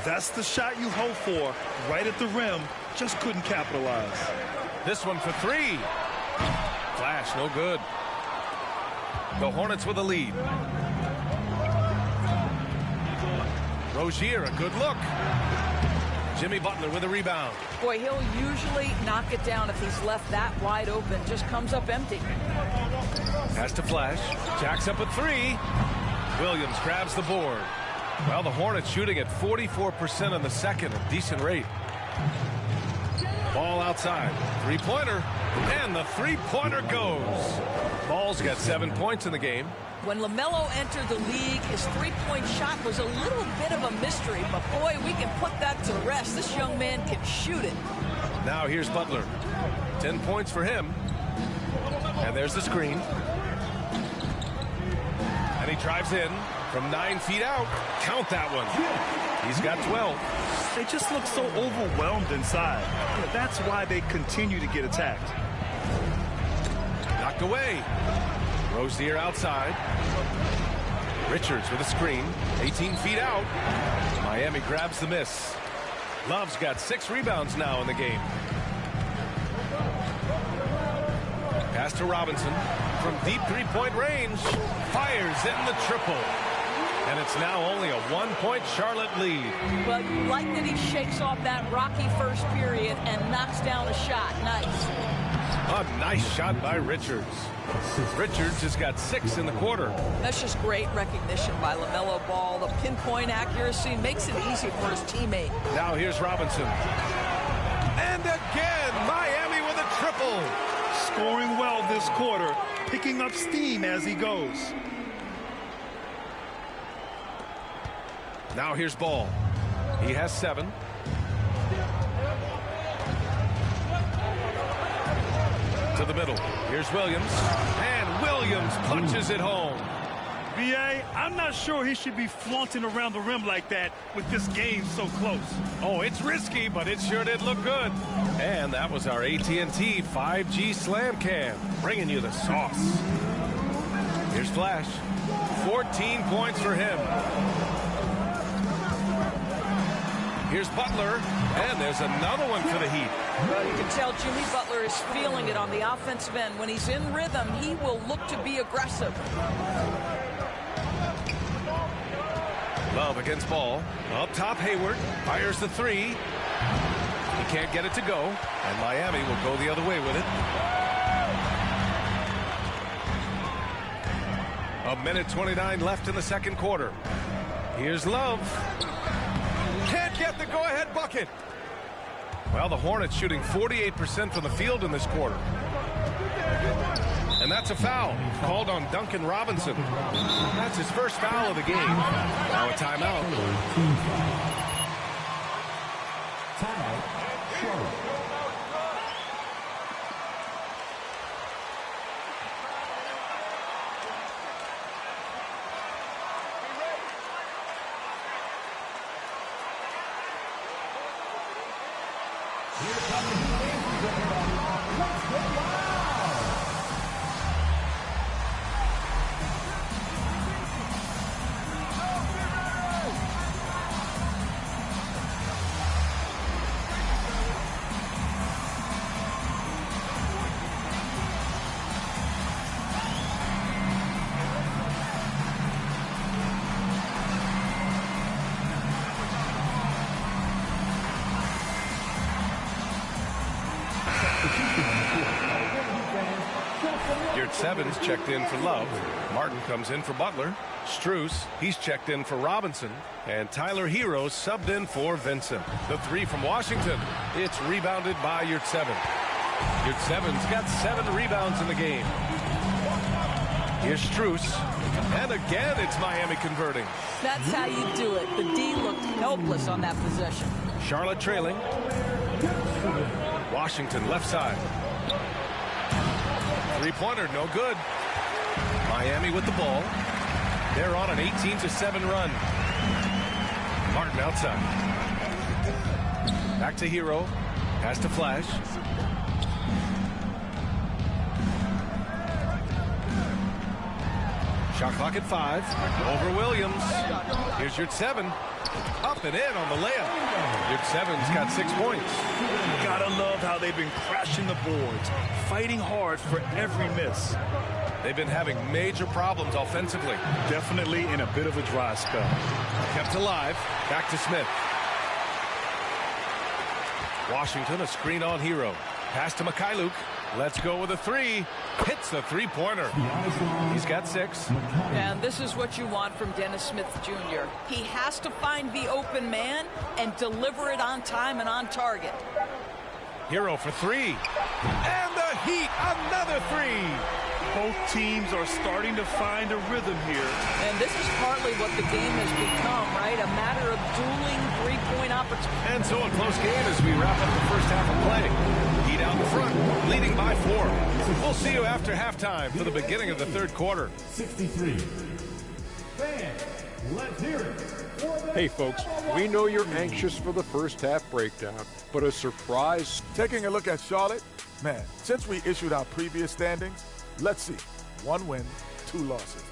That's the shot you hope for. Right at the rim. Just couldn't capitalize. This one for 3. Flash, no good. The Hornets with a lead. Rozier, a good look. Jimmy Butler with a rebound. Boy, he'll usually knock it down if he's left that wide open. Just comes up empty. Pass to Flash. Jacks up a 3. Williams grabs the board. Well, the Hornets shooting at 44% in the second, a decent rate. Ball outside. Three-pointer. And the three-pointer goes. Ball's got 7 points in the game. When LaMelo entered the league, his three-point shot was a little bit of a mystery, but boy, we can put that to rest. This young man can shoot it. Now here's Butler. 10 points for him. And there's the screen. And he drives in from 9 feet out. Count that one. He's got 12. They just look so overwhelmed inside. Yeah, that's why they continue to get attacked. Knocked away. Rozier outside. Richards with a screen. 18 feet out. Miami grabs the miss. Love's got 6 rebounds now in the game. Pass to Robinson from deep three-point range. Fires in the triple. And it's now only a 1-point Charlotte lead. Well, you like that he shakes off that rocky first period and knocks down a shot. Nice. A nice shot by Richards. Richards has got 6 in the quarter. That's just great recognition by LaMelo Ball. The pinpoint accuracy makes it easy for his teammate. Now here's Robinson. And again, Miami with a triple. Scoring well this quarter, picking up steam as he goes. Now here's Ball. He has 7. To the middle. Here's Williams. And Williams punches it home. B.A., I'm not sure he should be flaunting around the rim like that with this game so close. Oh, it's risky, but it sure did look good. And that was our AT&T 5G Slam Cam, bringing you the sauce. Here's Flash. 14 points for him. Here's Butler, and there's another one for the Heat. Well, you can tell Jimmy Butler is feeling it on the offensive end. When he's in rhythm, he will look to be aggressive. Love against Ball. Up top, Hayward fires the 3. He can't get it to go, and Miami will go the other way with it. A minute 29 left in the second quarter. Here's Love. Can't get the go-ahead bucket. Well, the Hornets shooting 48% from the field in this quarter. And that's a foul called on Duncan Robinson. That's his first foul of the game. Now a timeout. Timeout, Charlotte. Sevens checked in for Love. Martin comes in for Butler. Struce, he's checked in for Robinson. And Tyler Hero subbed in for Vincent. The 3 from Washington. It's rebounded by Yurtseven. Yurtseven's got 7 rebounds in the game. Here's Struce. And again, it's Miami converting. That's how you do it. The D looked helpless on that possession. Charlotte trailing. Washington left side. Three-pointer, no good. Miami with the ball. They're on an 18-7 run. Martin outside. Back to Hero. Pass to Flash. Shot clock at 5. Over Williams. Here's Yurtseven. Up and in on the layup. Yurtseven's got 6 points. Gotta love how they've been crashing the boards, fighting hard for every miss. They've been having major problems offensively. Definitely in a bit of a dry spell. Kept alive. Back to Smith. Washington, a screen on Hero. Pass to Mikhailuk. Let's go with a 3. Hits the three-pointer. He's got 6. And this is what you want from Dennis Smith Jr. He has to find the open man and deliver it on time and on target. Hero for three. And the Heat, another three. Both teams are starting to find a rhythm here. And this is partly what the game has become, right? A matter of dueling three-point opportunities. And so a close game as we wrap up the first half of play. Heat out in front, leading by 4. We'll see you after halftime for the beginning of the third quarter. 63. Fans, let's hear it. Hey folks, we know you're anxious for the first half breakdown, but a surprise. Taking a look at Charlotte, man, since we issued our previous standings, let's see. 1 win, 2 losses.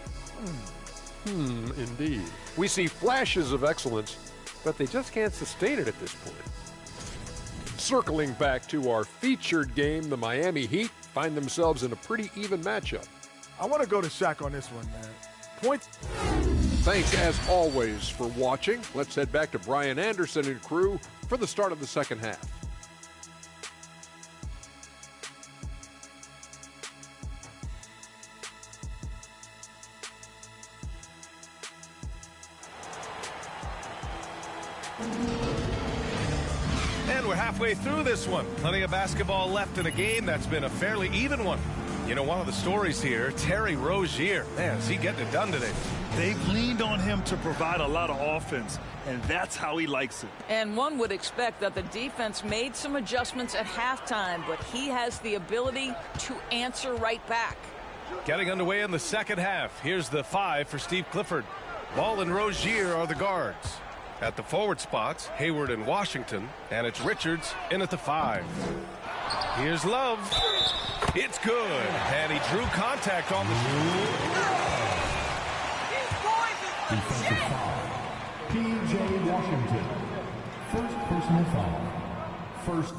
Indeed. We see flashes of excellence, but they just can't sustain it at this point. Circling back to our featured game, the Miami Heat find themselves in a pretty even matchup. I want to go to Shaq on this one, man. Thanks, as always, for watching. Let's head back to Brian Anderson and crew for the start of the second half. And we're halfway through this one. Plenty of basketball left in a game that's been a fairly even one. You know, one of the stories here, Terry Rozier. Man, is he getting it done today? They've leaned on him to provide a lot of offense, and that's how he likes it. And one would expect that the defense made some adjustments at halftime, but he has the ability to answer right back. Getting underway in the second half. Here's the 5 for Steve Clifford. Ball and Rozier are the guards. At the forward spots, Hayward and Washington, and it's Richards in at the 5. Here's Love. It's good. And he drew contact on the Defensive foul. P.J. Washington. First personal foul. First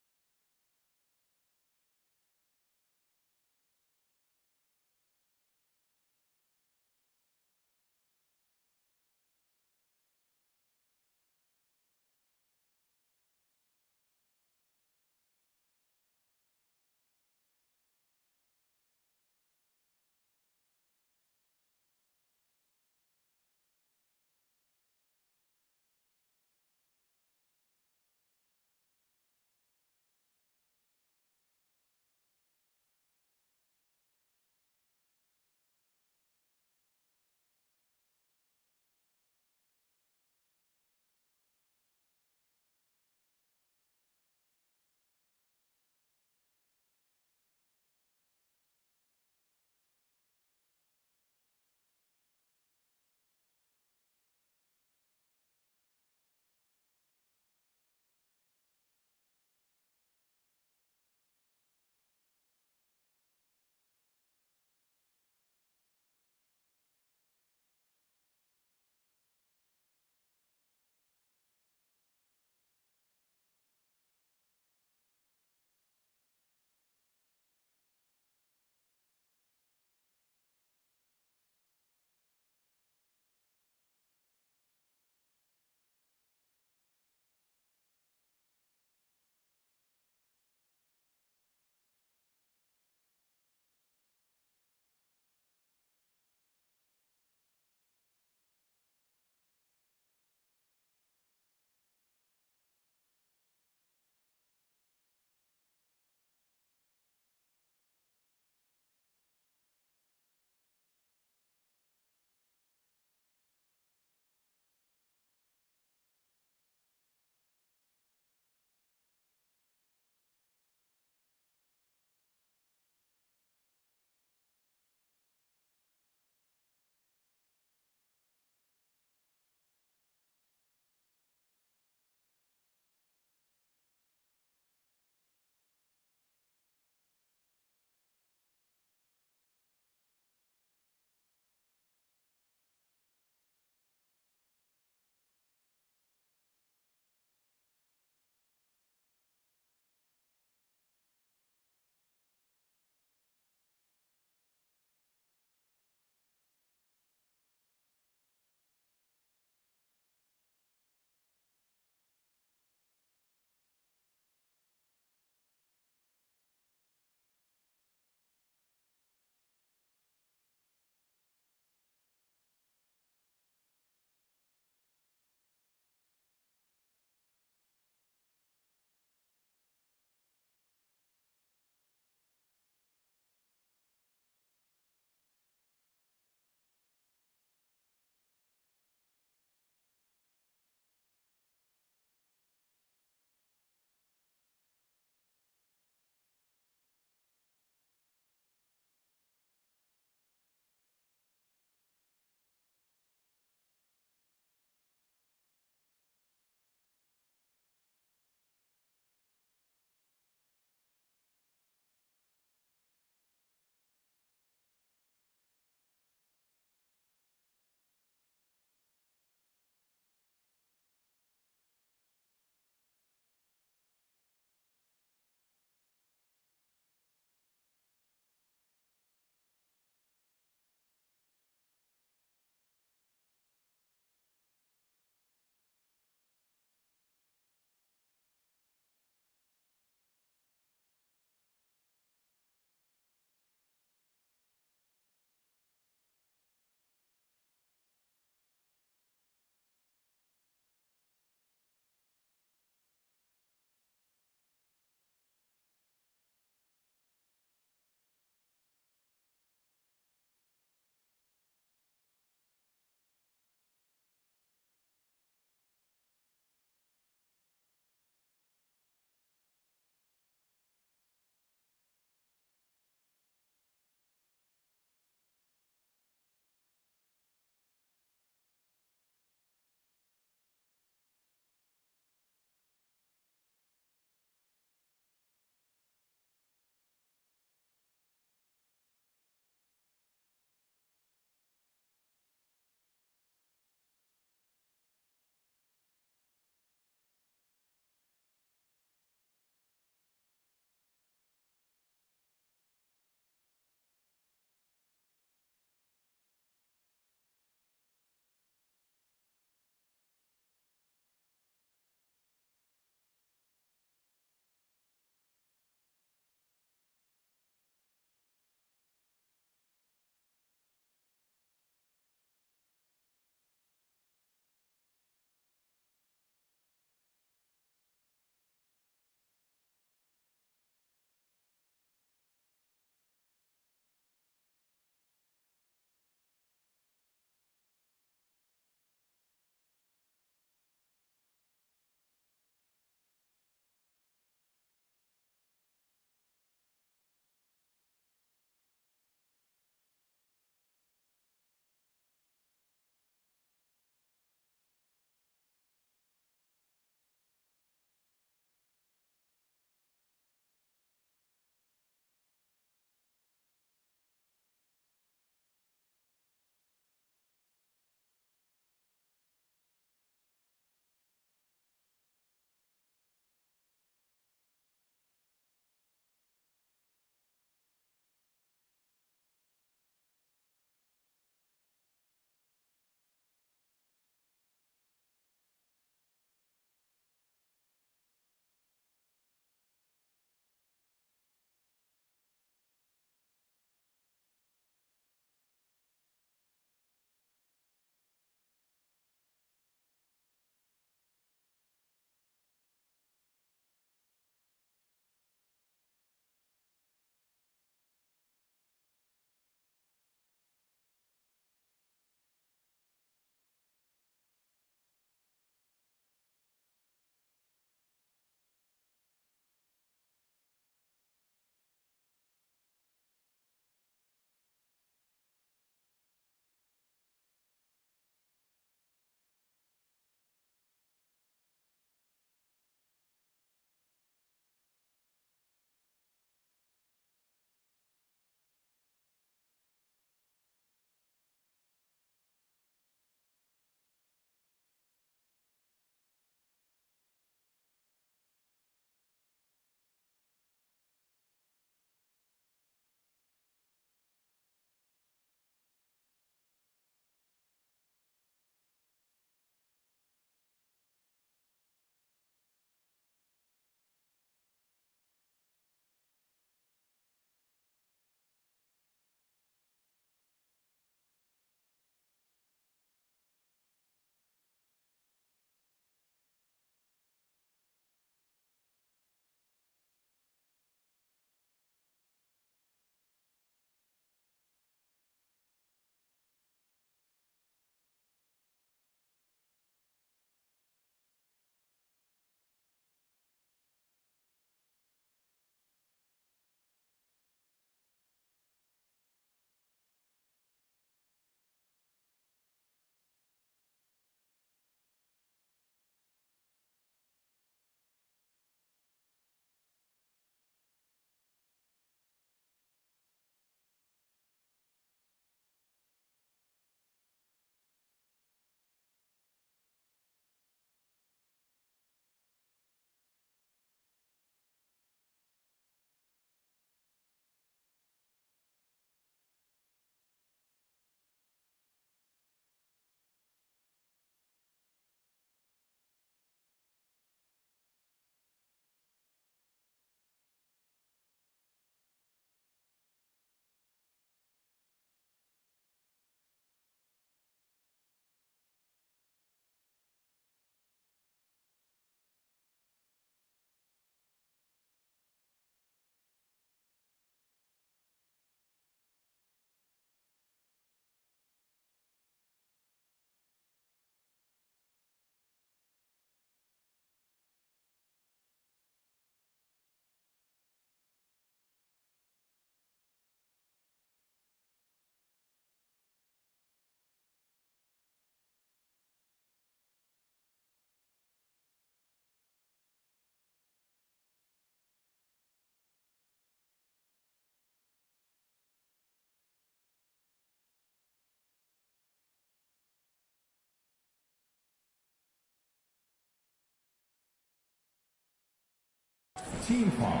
Team foul.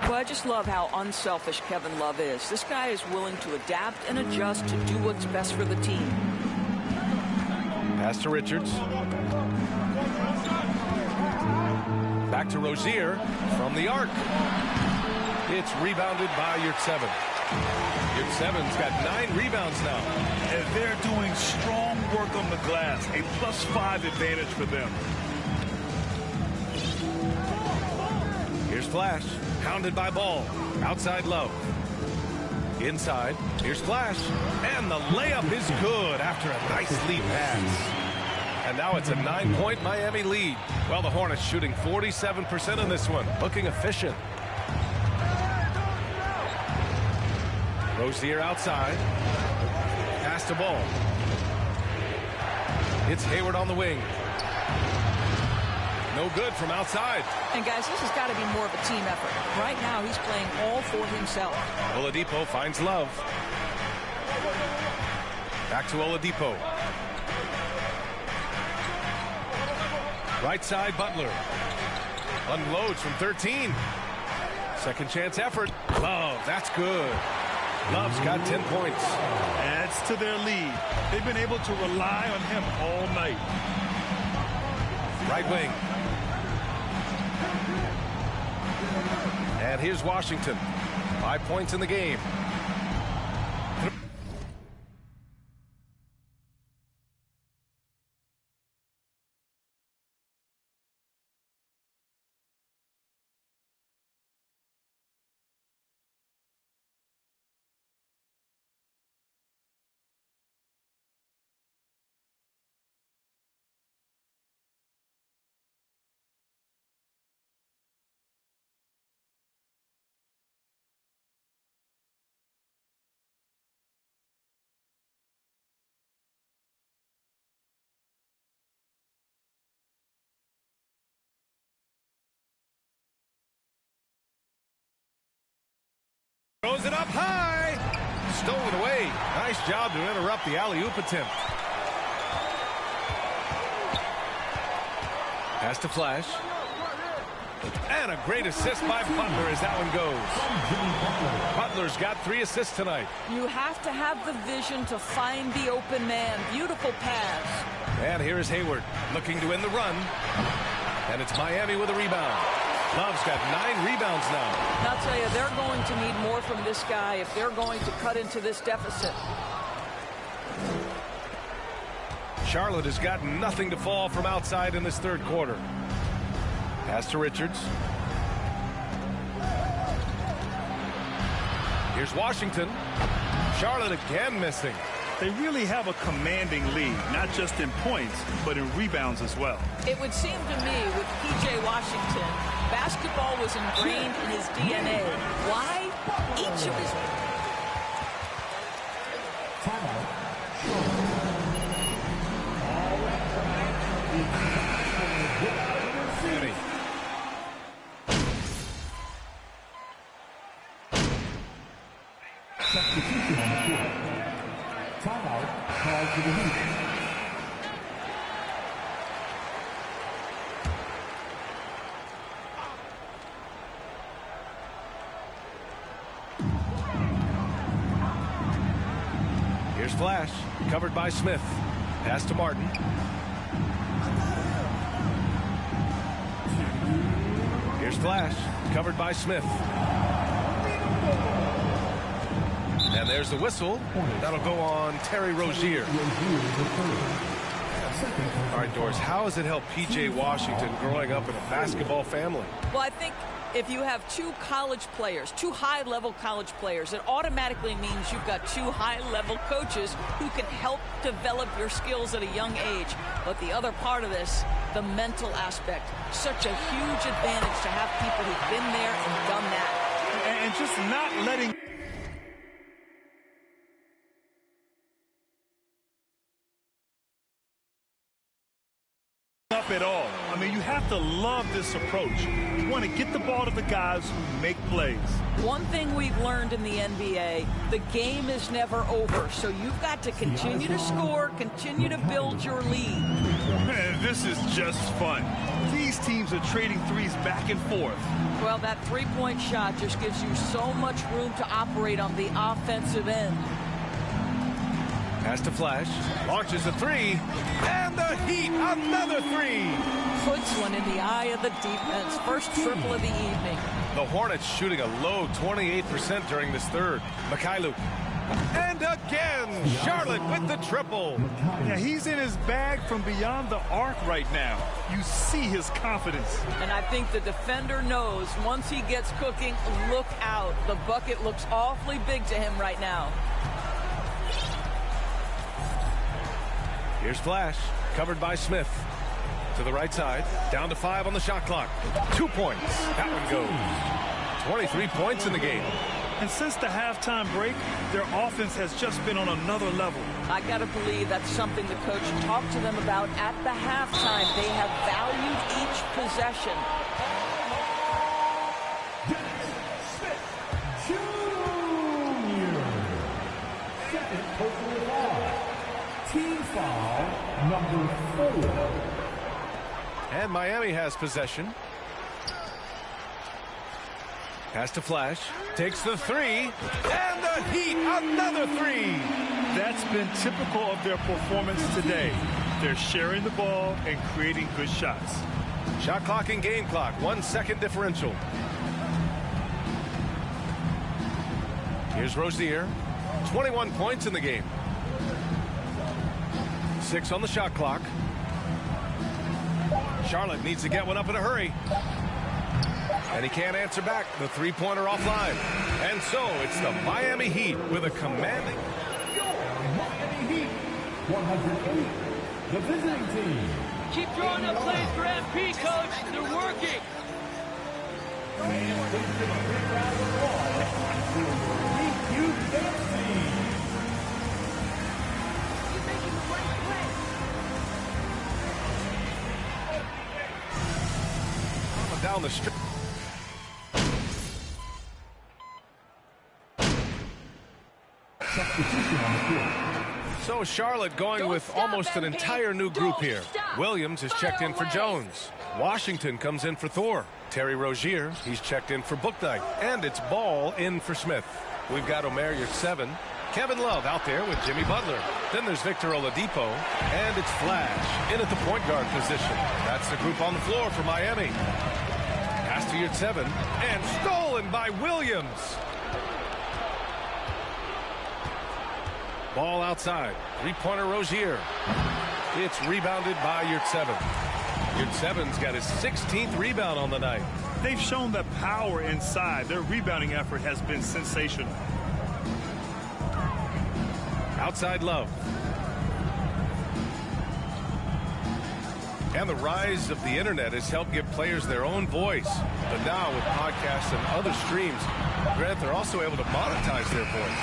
Well, I just love how unselfish Kevin Love is. This guy is willing to adapt and adjust to do what's best for the team. Pass to Richards. Back to Rozier from the arc. It's rebounded by Yurtseven. Yurtseven's got 9 rebounds now. And they're doing strong work on the glass. A +5 advantage for them. Here's Flash. Pounded by Ball. Outside Love. Inside. Here's Flash. And the layup is good after a nice lead pass. And now it's a 9-point Miami lead. Well, the Hornets shooting 47% in this one. Looking efficient. Rozier outside. Pass to Ball. It's Hayward on the wing. No good from outside. And guys, this has got to be more of a team effort. Right now, he's playing all for himself. Oladipo finds Love. Back to Oladipo. Right side, Butler. Unloads from 13. Second chance effort. Love, that's good. Love's got 10 points. Adds to their lead. They've been able to rely on him all night. Right wing. And here's Washington. 5 points in the game. Throws it up high. Stolen away. Nice job to interrupt the alley-oop attempt. Pass to Flash. And a great assist by Butler as that one goes. Butler's got 3 assists tonight. You have to have the vision to find the open man. Beautiful pass. And here is Hayward looking to end the run. And it's Miami with a rebound. Love's got 9 rebounds now. I'll tell you, they're going to need more from this guy if they're going to cut into this deficit. Charlotte has got nothing to fall from outside in this third quarter. Pass to Richards. Here's Washington. Charlotte again missing. They really have a commanding lead, not just in points, but in rebounds as well. It would seem to me with P.J. Washington, basketball was ingrained in his DNA. Why? Each of his... Substitution on the floor. Timeout called for the Heat. Here's Flash, covered by Smith. Pass to Martin. Here's Flash, covered by Smith. And there's the whistle. That'll go on Terry Rozier. All right, Doris, how has it helped P.J. Washington growing up in a basketball family? Well, I think if you have 2 college players, 2 high-level college players, it automatically means you've got 2 high-level coaches who can help develop your skills at a young age. But the other part of this, the mental aspect, such a huge advantage to have people who've been there and done that. And just not letting... up at all. I mean, you have to love this approach. You want to get the ball to the guys who make plays. One thing we've learned in the NBA, the game is never over. So you've got to continue to score, continue to build your lead. Man, this is just fun. These teams are trading threes back and forth. Well, that three-point shot just gives you so much room to operate on the offensive end. Pass to Flash, launches a three, and the Heat, another three. Puts one in the eye of the defense. First triple of the evening. The Hornets shooting a low 28% during this third. Mikhailuk. And again, Charlotte with the triple. Yeah, he's in his bag from beyond the arc right now. You see his confidence. And I think the defender knows once he gets cooking, look out. The bucket looks awfully big to him right now. Here's Flash, covered by Smith. To the right side, down to 5 on the shot clock. 2 points. That one goes. 23 points in the game. And since the halftime break, their offense has just been on another level. I got to believe that's something the coach talked to them about at the halftime. They have valued each possession. Junior. Second personal foul. Team foul number 4. And Miami has possession. Pass to Flash. Takes the three. And the Heat, another three. That's been typical of their performance today. They're sharing the ball and creating good shots. Shot clock and game clock. 1 second differential. Here's Rozier. 21 points in the game. 6 on the shot clock. Charlotte needs to get one up in a hurry. And he can't answer back. The three-pointer offline. And so it's the Miami Heat with a commanding... Miami Heat, 108, the visiting team. Keep drawing up plays for MP, coach. They're working. And let's give a big round of applause for Heat Youth Dance Team. Down the strip. So Charlotte going with almost an entire new group here. Williams is checked in for Jones. Washington comes in for Thor. Terry Rozier, he's checked in for Bouknight. And it's Ball in for Smith. We've got Omer Yurtseven. Kevin Love out there with Jimmy Butler. Then there's Victor Oladipo. And it's Flash in at the point guard position. That's the group on the floor for Miami. Pass to Yurtseven. And stolen by Williams. Ball outside. Three-pointer Rozier. It's rebounded by Yurtseven. Yurtseven's got his 16th rebound on the night. They've shown the power inside. Their rebounding effort has been sensational. Outside Love. And the rise of the internet has helped give players their own voice. But now with podcasts and other streams, Grant, they're also able to monetize their voice.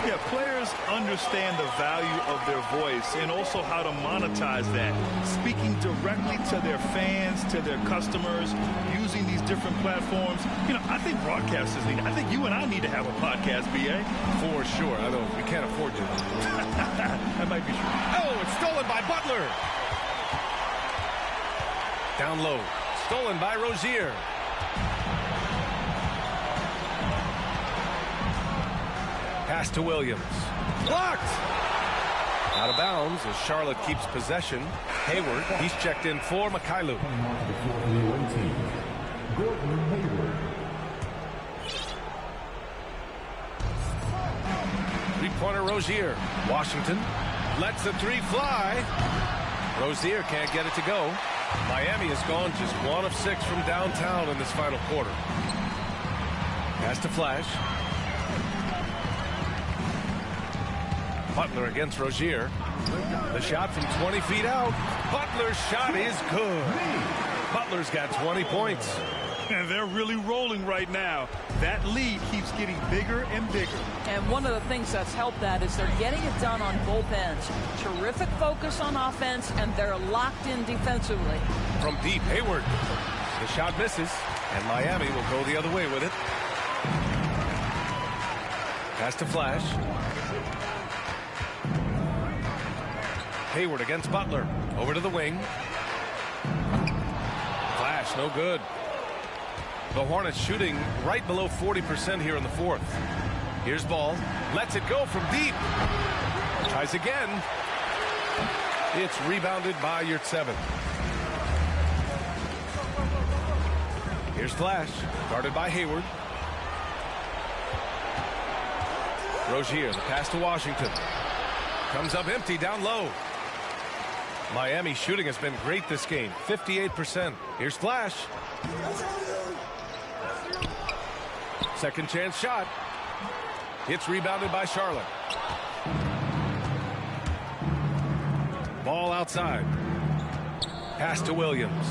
Yeah, players understand the value of their voice and also how to monetize that. Speaking directly to their fans, to their customers, using these different platforms. You know, I think broadcasters need, I think you and I need to have a podcast, B.A. For sure. I know we can't afford to. That might be true. Oh, it's stolen by Butler. Down low. Stolen by Rozier. Pass to Williams. Blocked! Out of bounds as Charlotte keeps possession. Hayward, he's checked in for Mikhailuk. Gordon Hayward. Three-pointer Rozier. Washington lets the three fly. Rozier can't get it to go. Miami has gone just 1 of 6 from downtown in this final quarter. Pass to Flash. Butler against Rozier. The shot from 20 feet out. Butler's shot is good. Butler's got 20 points. And they're really rolling right now. That lead keeps getting bigger and bigger. And one of the things that's helped that is they're getting it done on both ends. Terrific focus on offense, and they're locked in defensively. From deep, Hayward. The shot misses, and Miami will go the other way with it. Pass to Flash. Hayward against Butler. Over to the wing. Flash, no good. The Hornets shooting right below 40% here in the fourth. Here's Ball. Lets it go from deep. Tries again. It's rebounded by Yurtseven. Here's Flash. Guarded by Hayward. Rozier, the pass to Washington. Comes up empty down low. Miami shooting has been great this game. 58%. Here's Flash. Second chance shot. It's rebounded by Charlotte. Ball outside. Pass to Williams.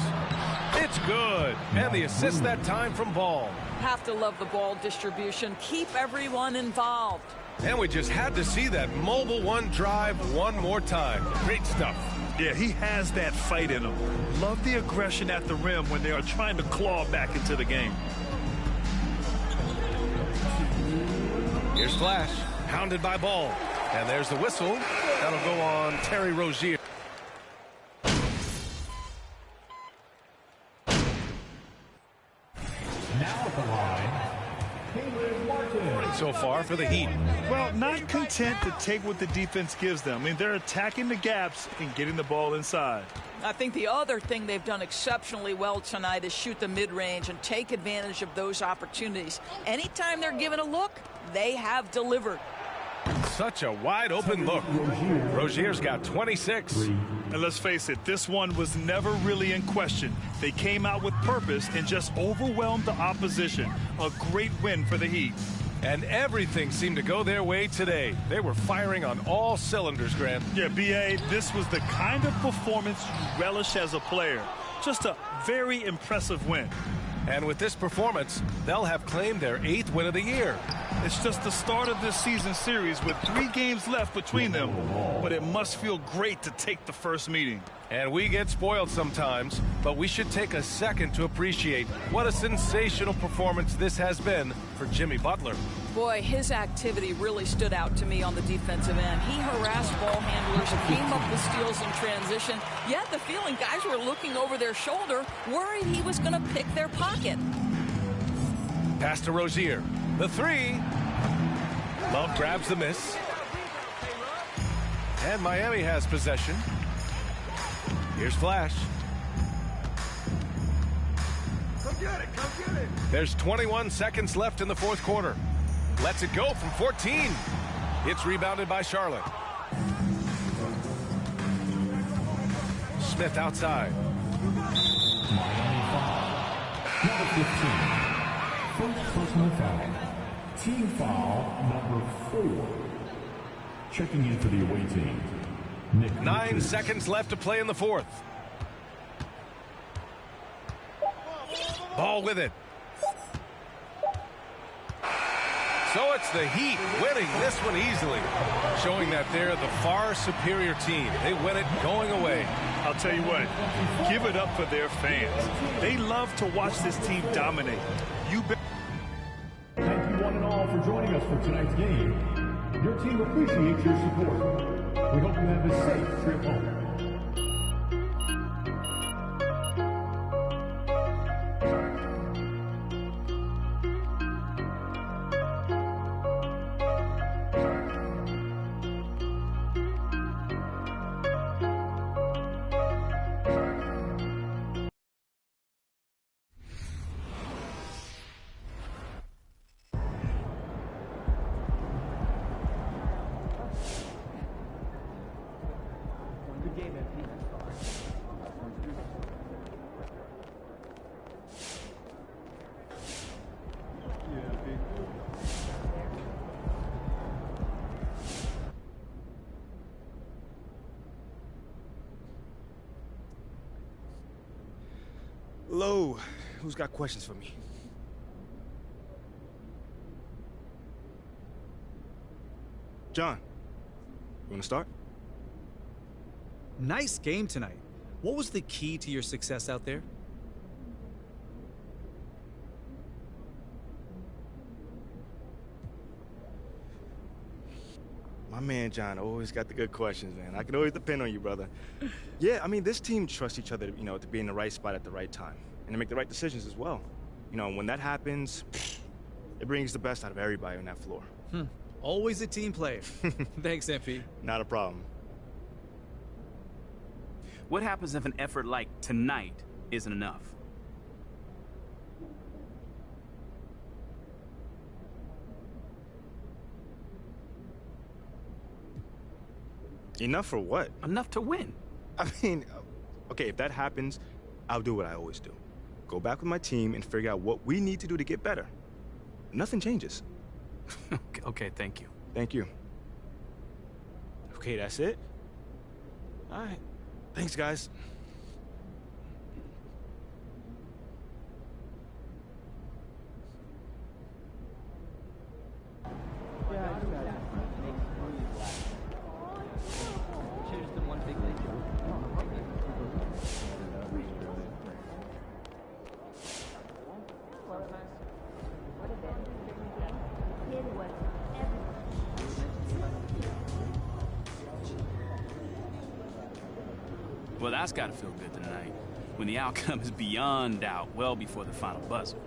It's good. And the assist that time from Ball. Have to love the ball distribution. Keep everyone involved. And we just had to see that mobile one drive one more time. Great stuff. Yeah, he has that fight in him. Love the aggression at the rim when they are trying to claw back into the game. Here's Flash, pounded by Ball. And there's the whistle. That'll go on Terry Rozier. Now at the line, Caleb Martin. So far for the Heat. Well, not content to take what the defense gives them. I mean, they're attacking the gaps and getting the ball inside. I think the other thing they've done exceptionally well tonight is shoot the mid-range and take advantage of those opportunities. Anytime they're given a look, they have delivered. Such a wide open look. Rozier's got 26. And let's face it, this one was never really in question. They came out with purpose and just overwhelmed the opposition. A great win for the Heat. And everything seemed to go their way today. They were firing on all cylinders, Grant. Yeah, B.A., this was the kind of performance you relish as a player. Just a very impressive win. And with this performance, they'll have claimed their 8th win of the year. It's just the start of this season series with 3 games left between them. But it must feel great to take the first meeting. And we get spoiled sometimes, but we should take a second to appreciate what a sensational performance this has been for Jimmy Butler. Boy, his activity really stood out to me on the defensive end. He harassed ball handlers, came up with steals in transition. Yet the feeling guys were looking over their shoulder, worried he was going to pick their pocket. Pass to Rozier. The 3. Love grabs the miss. And Miami has possession. Here's Flash. Come get it, come get it. There's 21 seconds left in the fourth quarter. Lets it go from 14. It's rebounded by Charlotte. Smith outside. Miami foul. Number 15. First personal foul. Team foul number 4. Checking in for the away team. 9 seconds left to play in the fourth. Ball with it. So it's the Heat winning this one easily, showing that they're the far superior team. They win it going away. I'll tell you what, give it up for their fans. They love to watch this team dominate. You bet. Thank you one and all for joining us for tonight's game. Your team appreciates your support. We hope you have a safe trip home. Hello, who's got questions for me? John, you want to start? Nice game tonight. What was the key to your success out there? My My man John always got the good questions, man. I can always depend on you, brother. Yeah, I mean, this team trusts each other, to be in the right spot at the right time and to make the right decisions as well. When that happens, it brings the best out of everybody on that floor. Always a team player. Thanks, MP. Not a problem. What happens if an effort like tonight isn't enough? Enough for what? Enough to win. I mean, okay, if that happens, I'll do what I always do. Go back with my team and figure out what we need to do to get better. Nothing changes. Okay, thank you. Thank you. Okay, that's it? All right. Thanks, guys. Well, that's got to feel good tonight, when the outcome is beyond doubt, well before the final buzzer.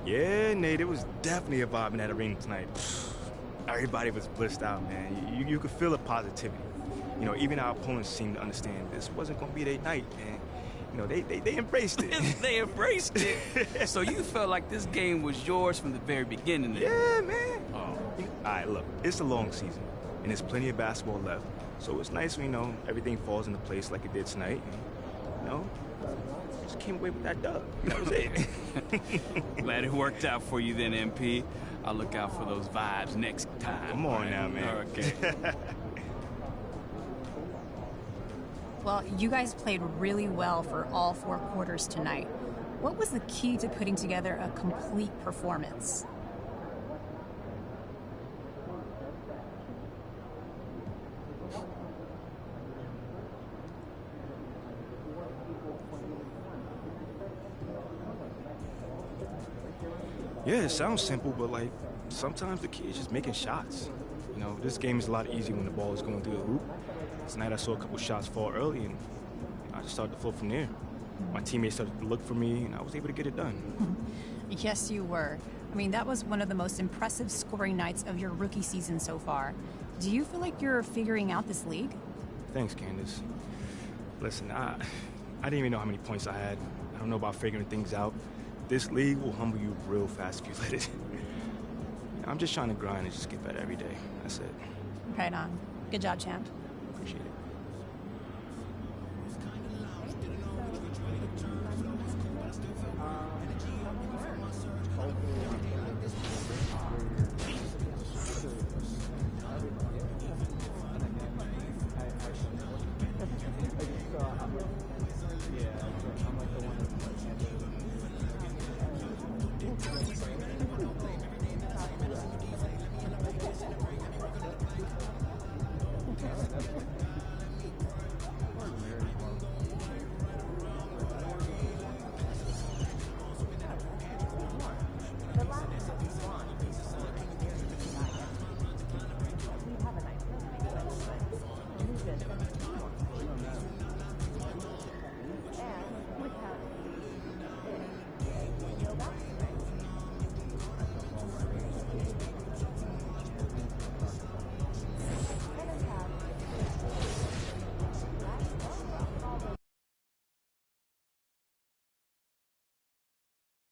Yeah, Nate, it was definitely a vibe in that arena tonight. Everybody was blissed out, man. You could feel the positivity. Even our opponents seemed to understand this wasn't going to be their night, man. They embraced it. They embraced it? So you felt like this game was yours from the very beginning? Then? Yeah, man. Oh. All right, look, it's a long season, and there's plenty of basketball left. So it's nice when, everything falls into place like it did tonight. And, just came away with that dub. That was it. Glad it worked out for you then, MP. I'll look out for those vibes next time. Come on now, man. Okay. Well, you guys played really well for all 4 quarters tonight. What was the key to putting together a complete performance? Yeah, it sounds simple, but sometimes the key is just making shots. This game is a lot easier when the ball is going through the hoop. Tonight I saw a couple shots fall early, and I just started to flow from there. My teammates started to look for me, and I was able to get it done. Yes, you were. I mean, that was one of the most impressive scoring nights of your rookie season so far. Do you feel like you're figuring out this league? Thanks, Candace. Listen, I didn't even know how many points I had. I don't know about figuring things out. This league will humble you real fast if you let it. I'm just trying to grind and just get better every day. That's it. Right on. Good job, champ. Appreciate it.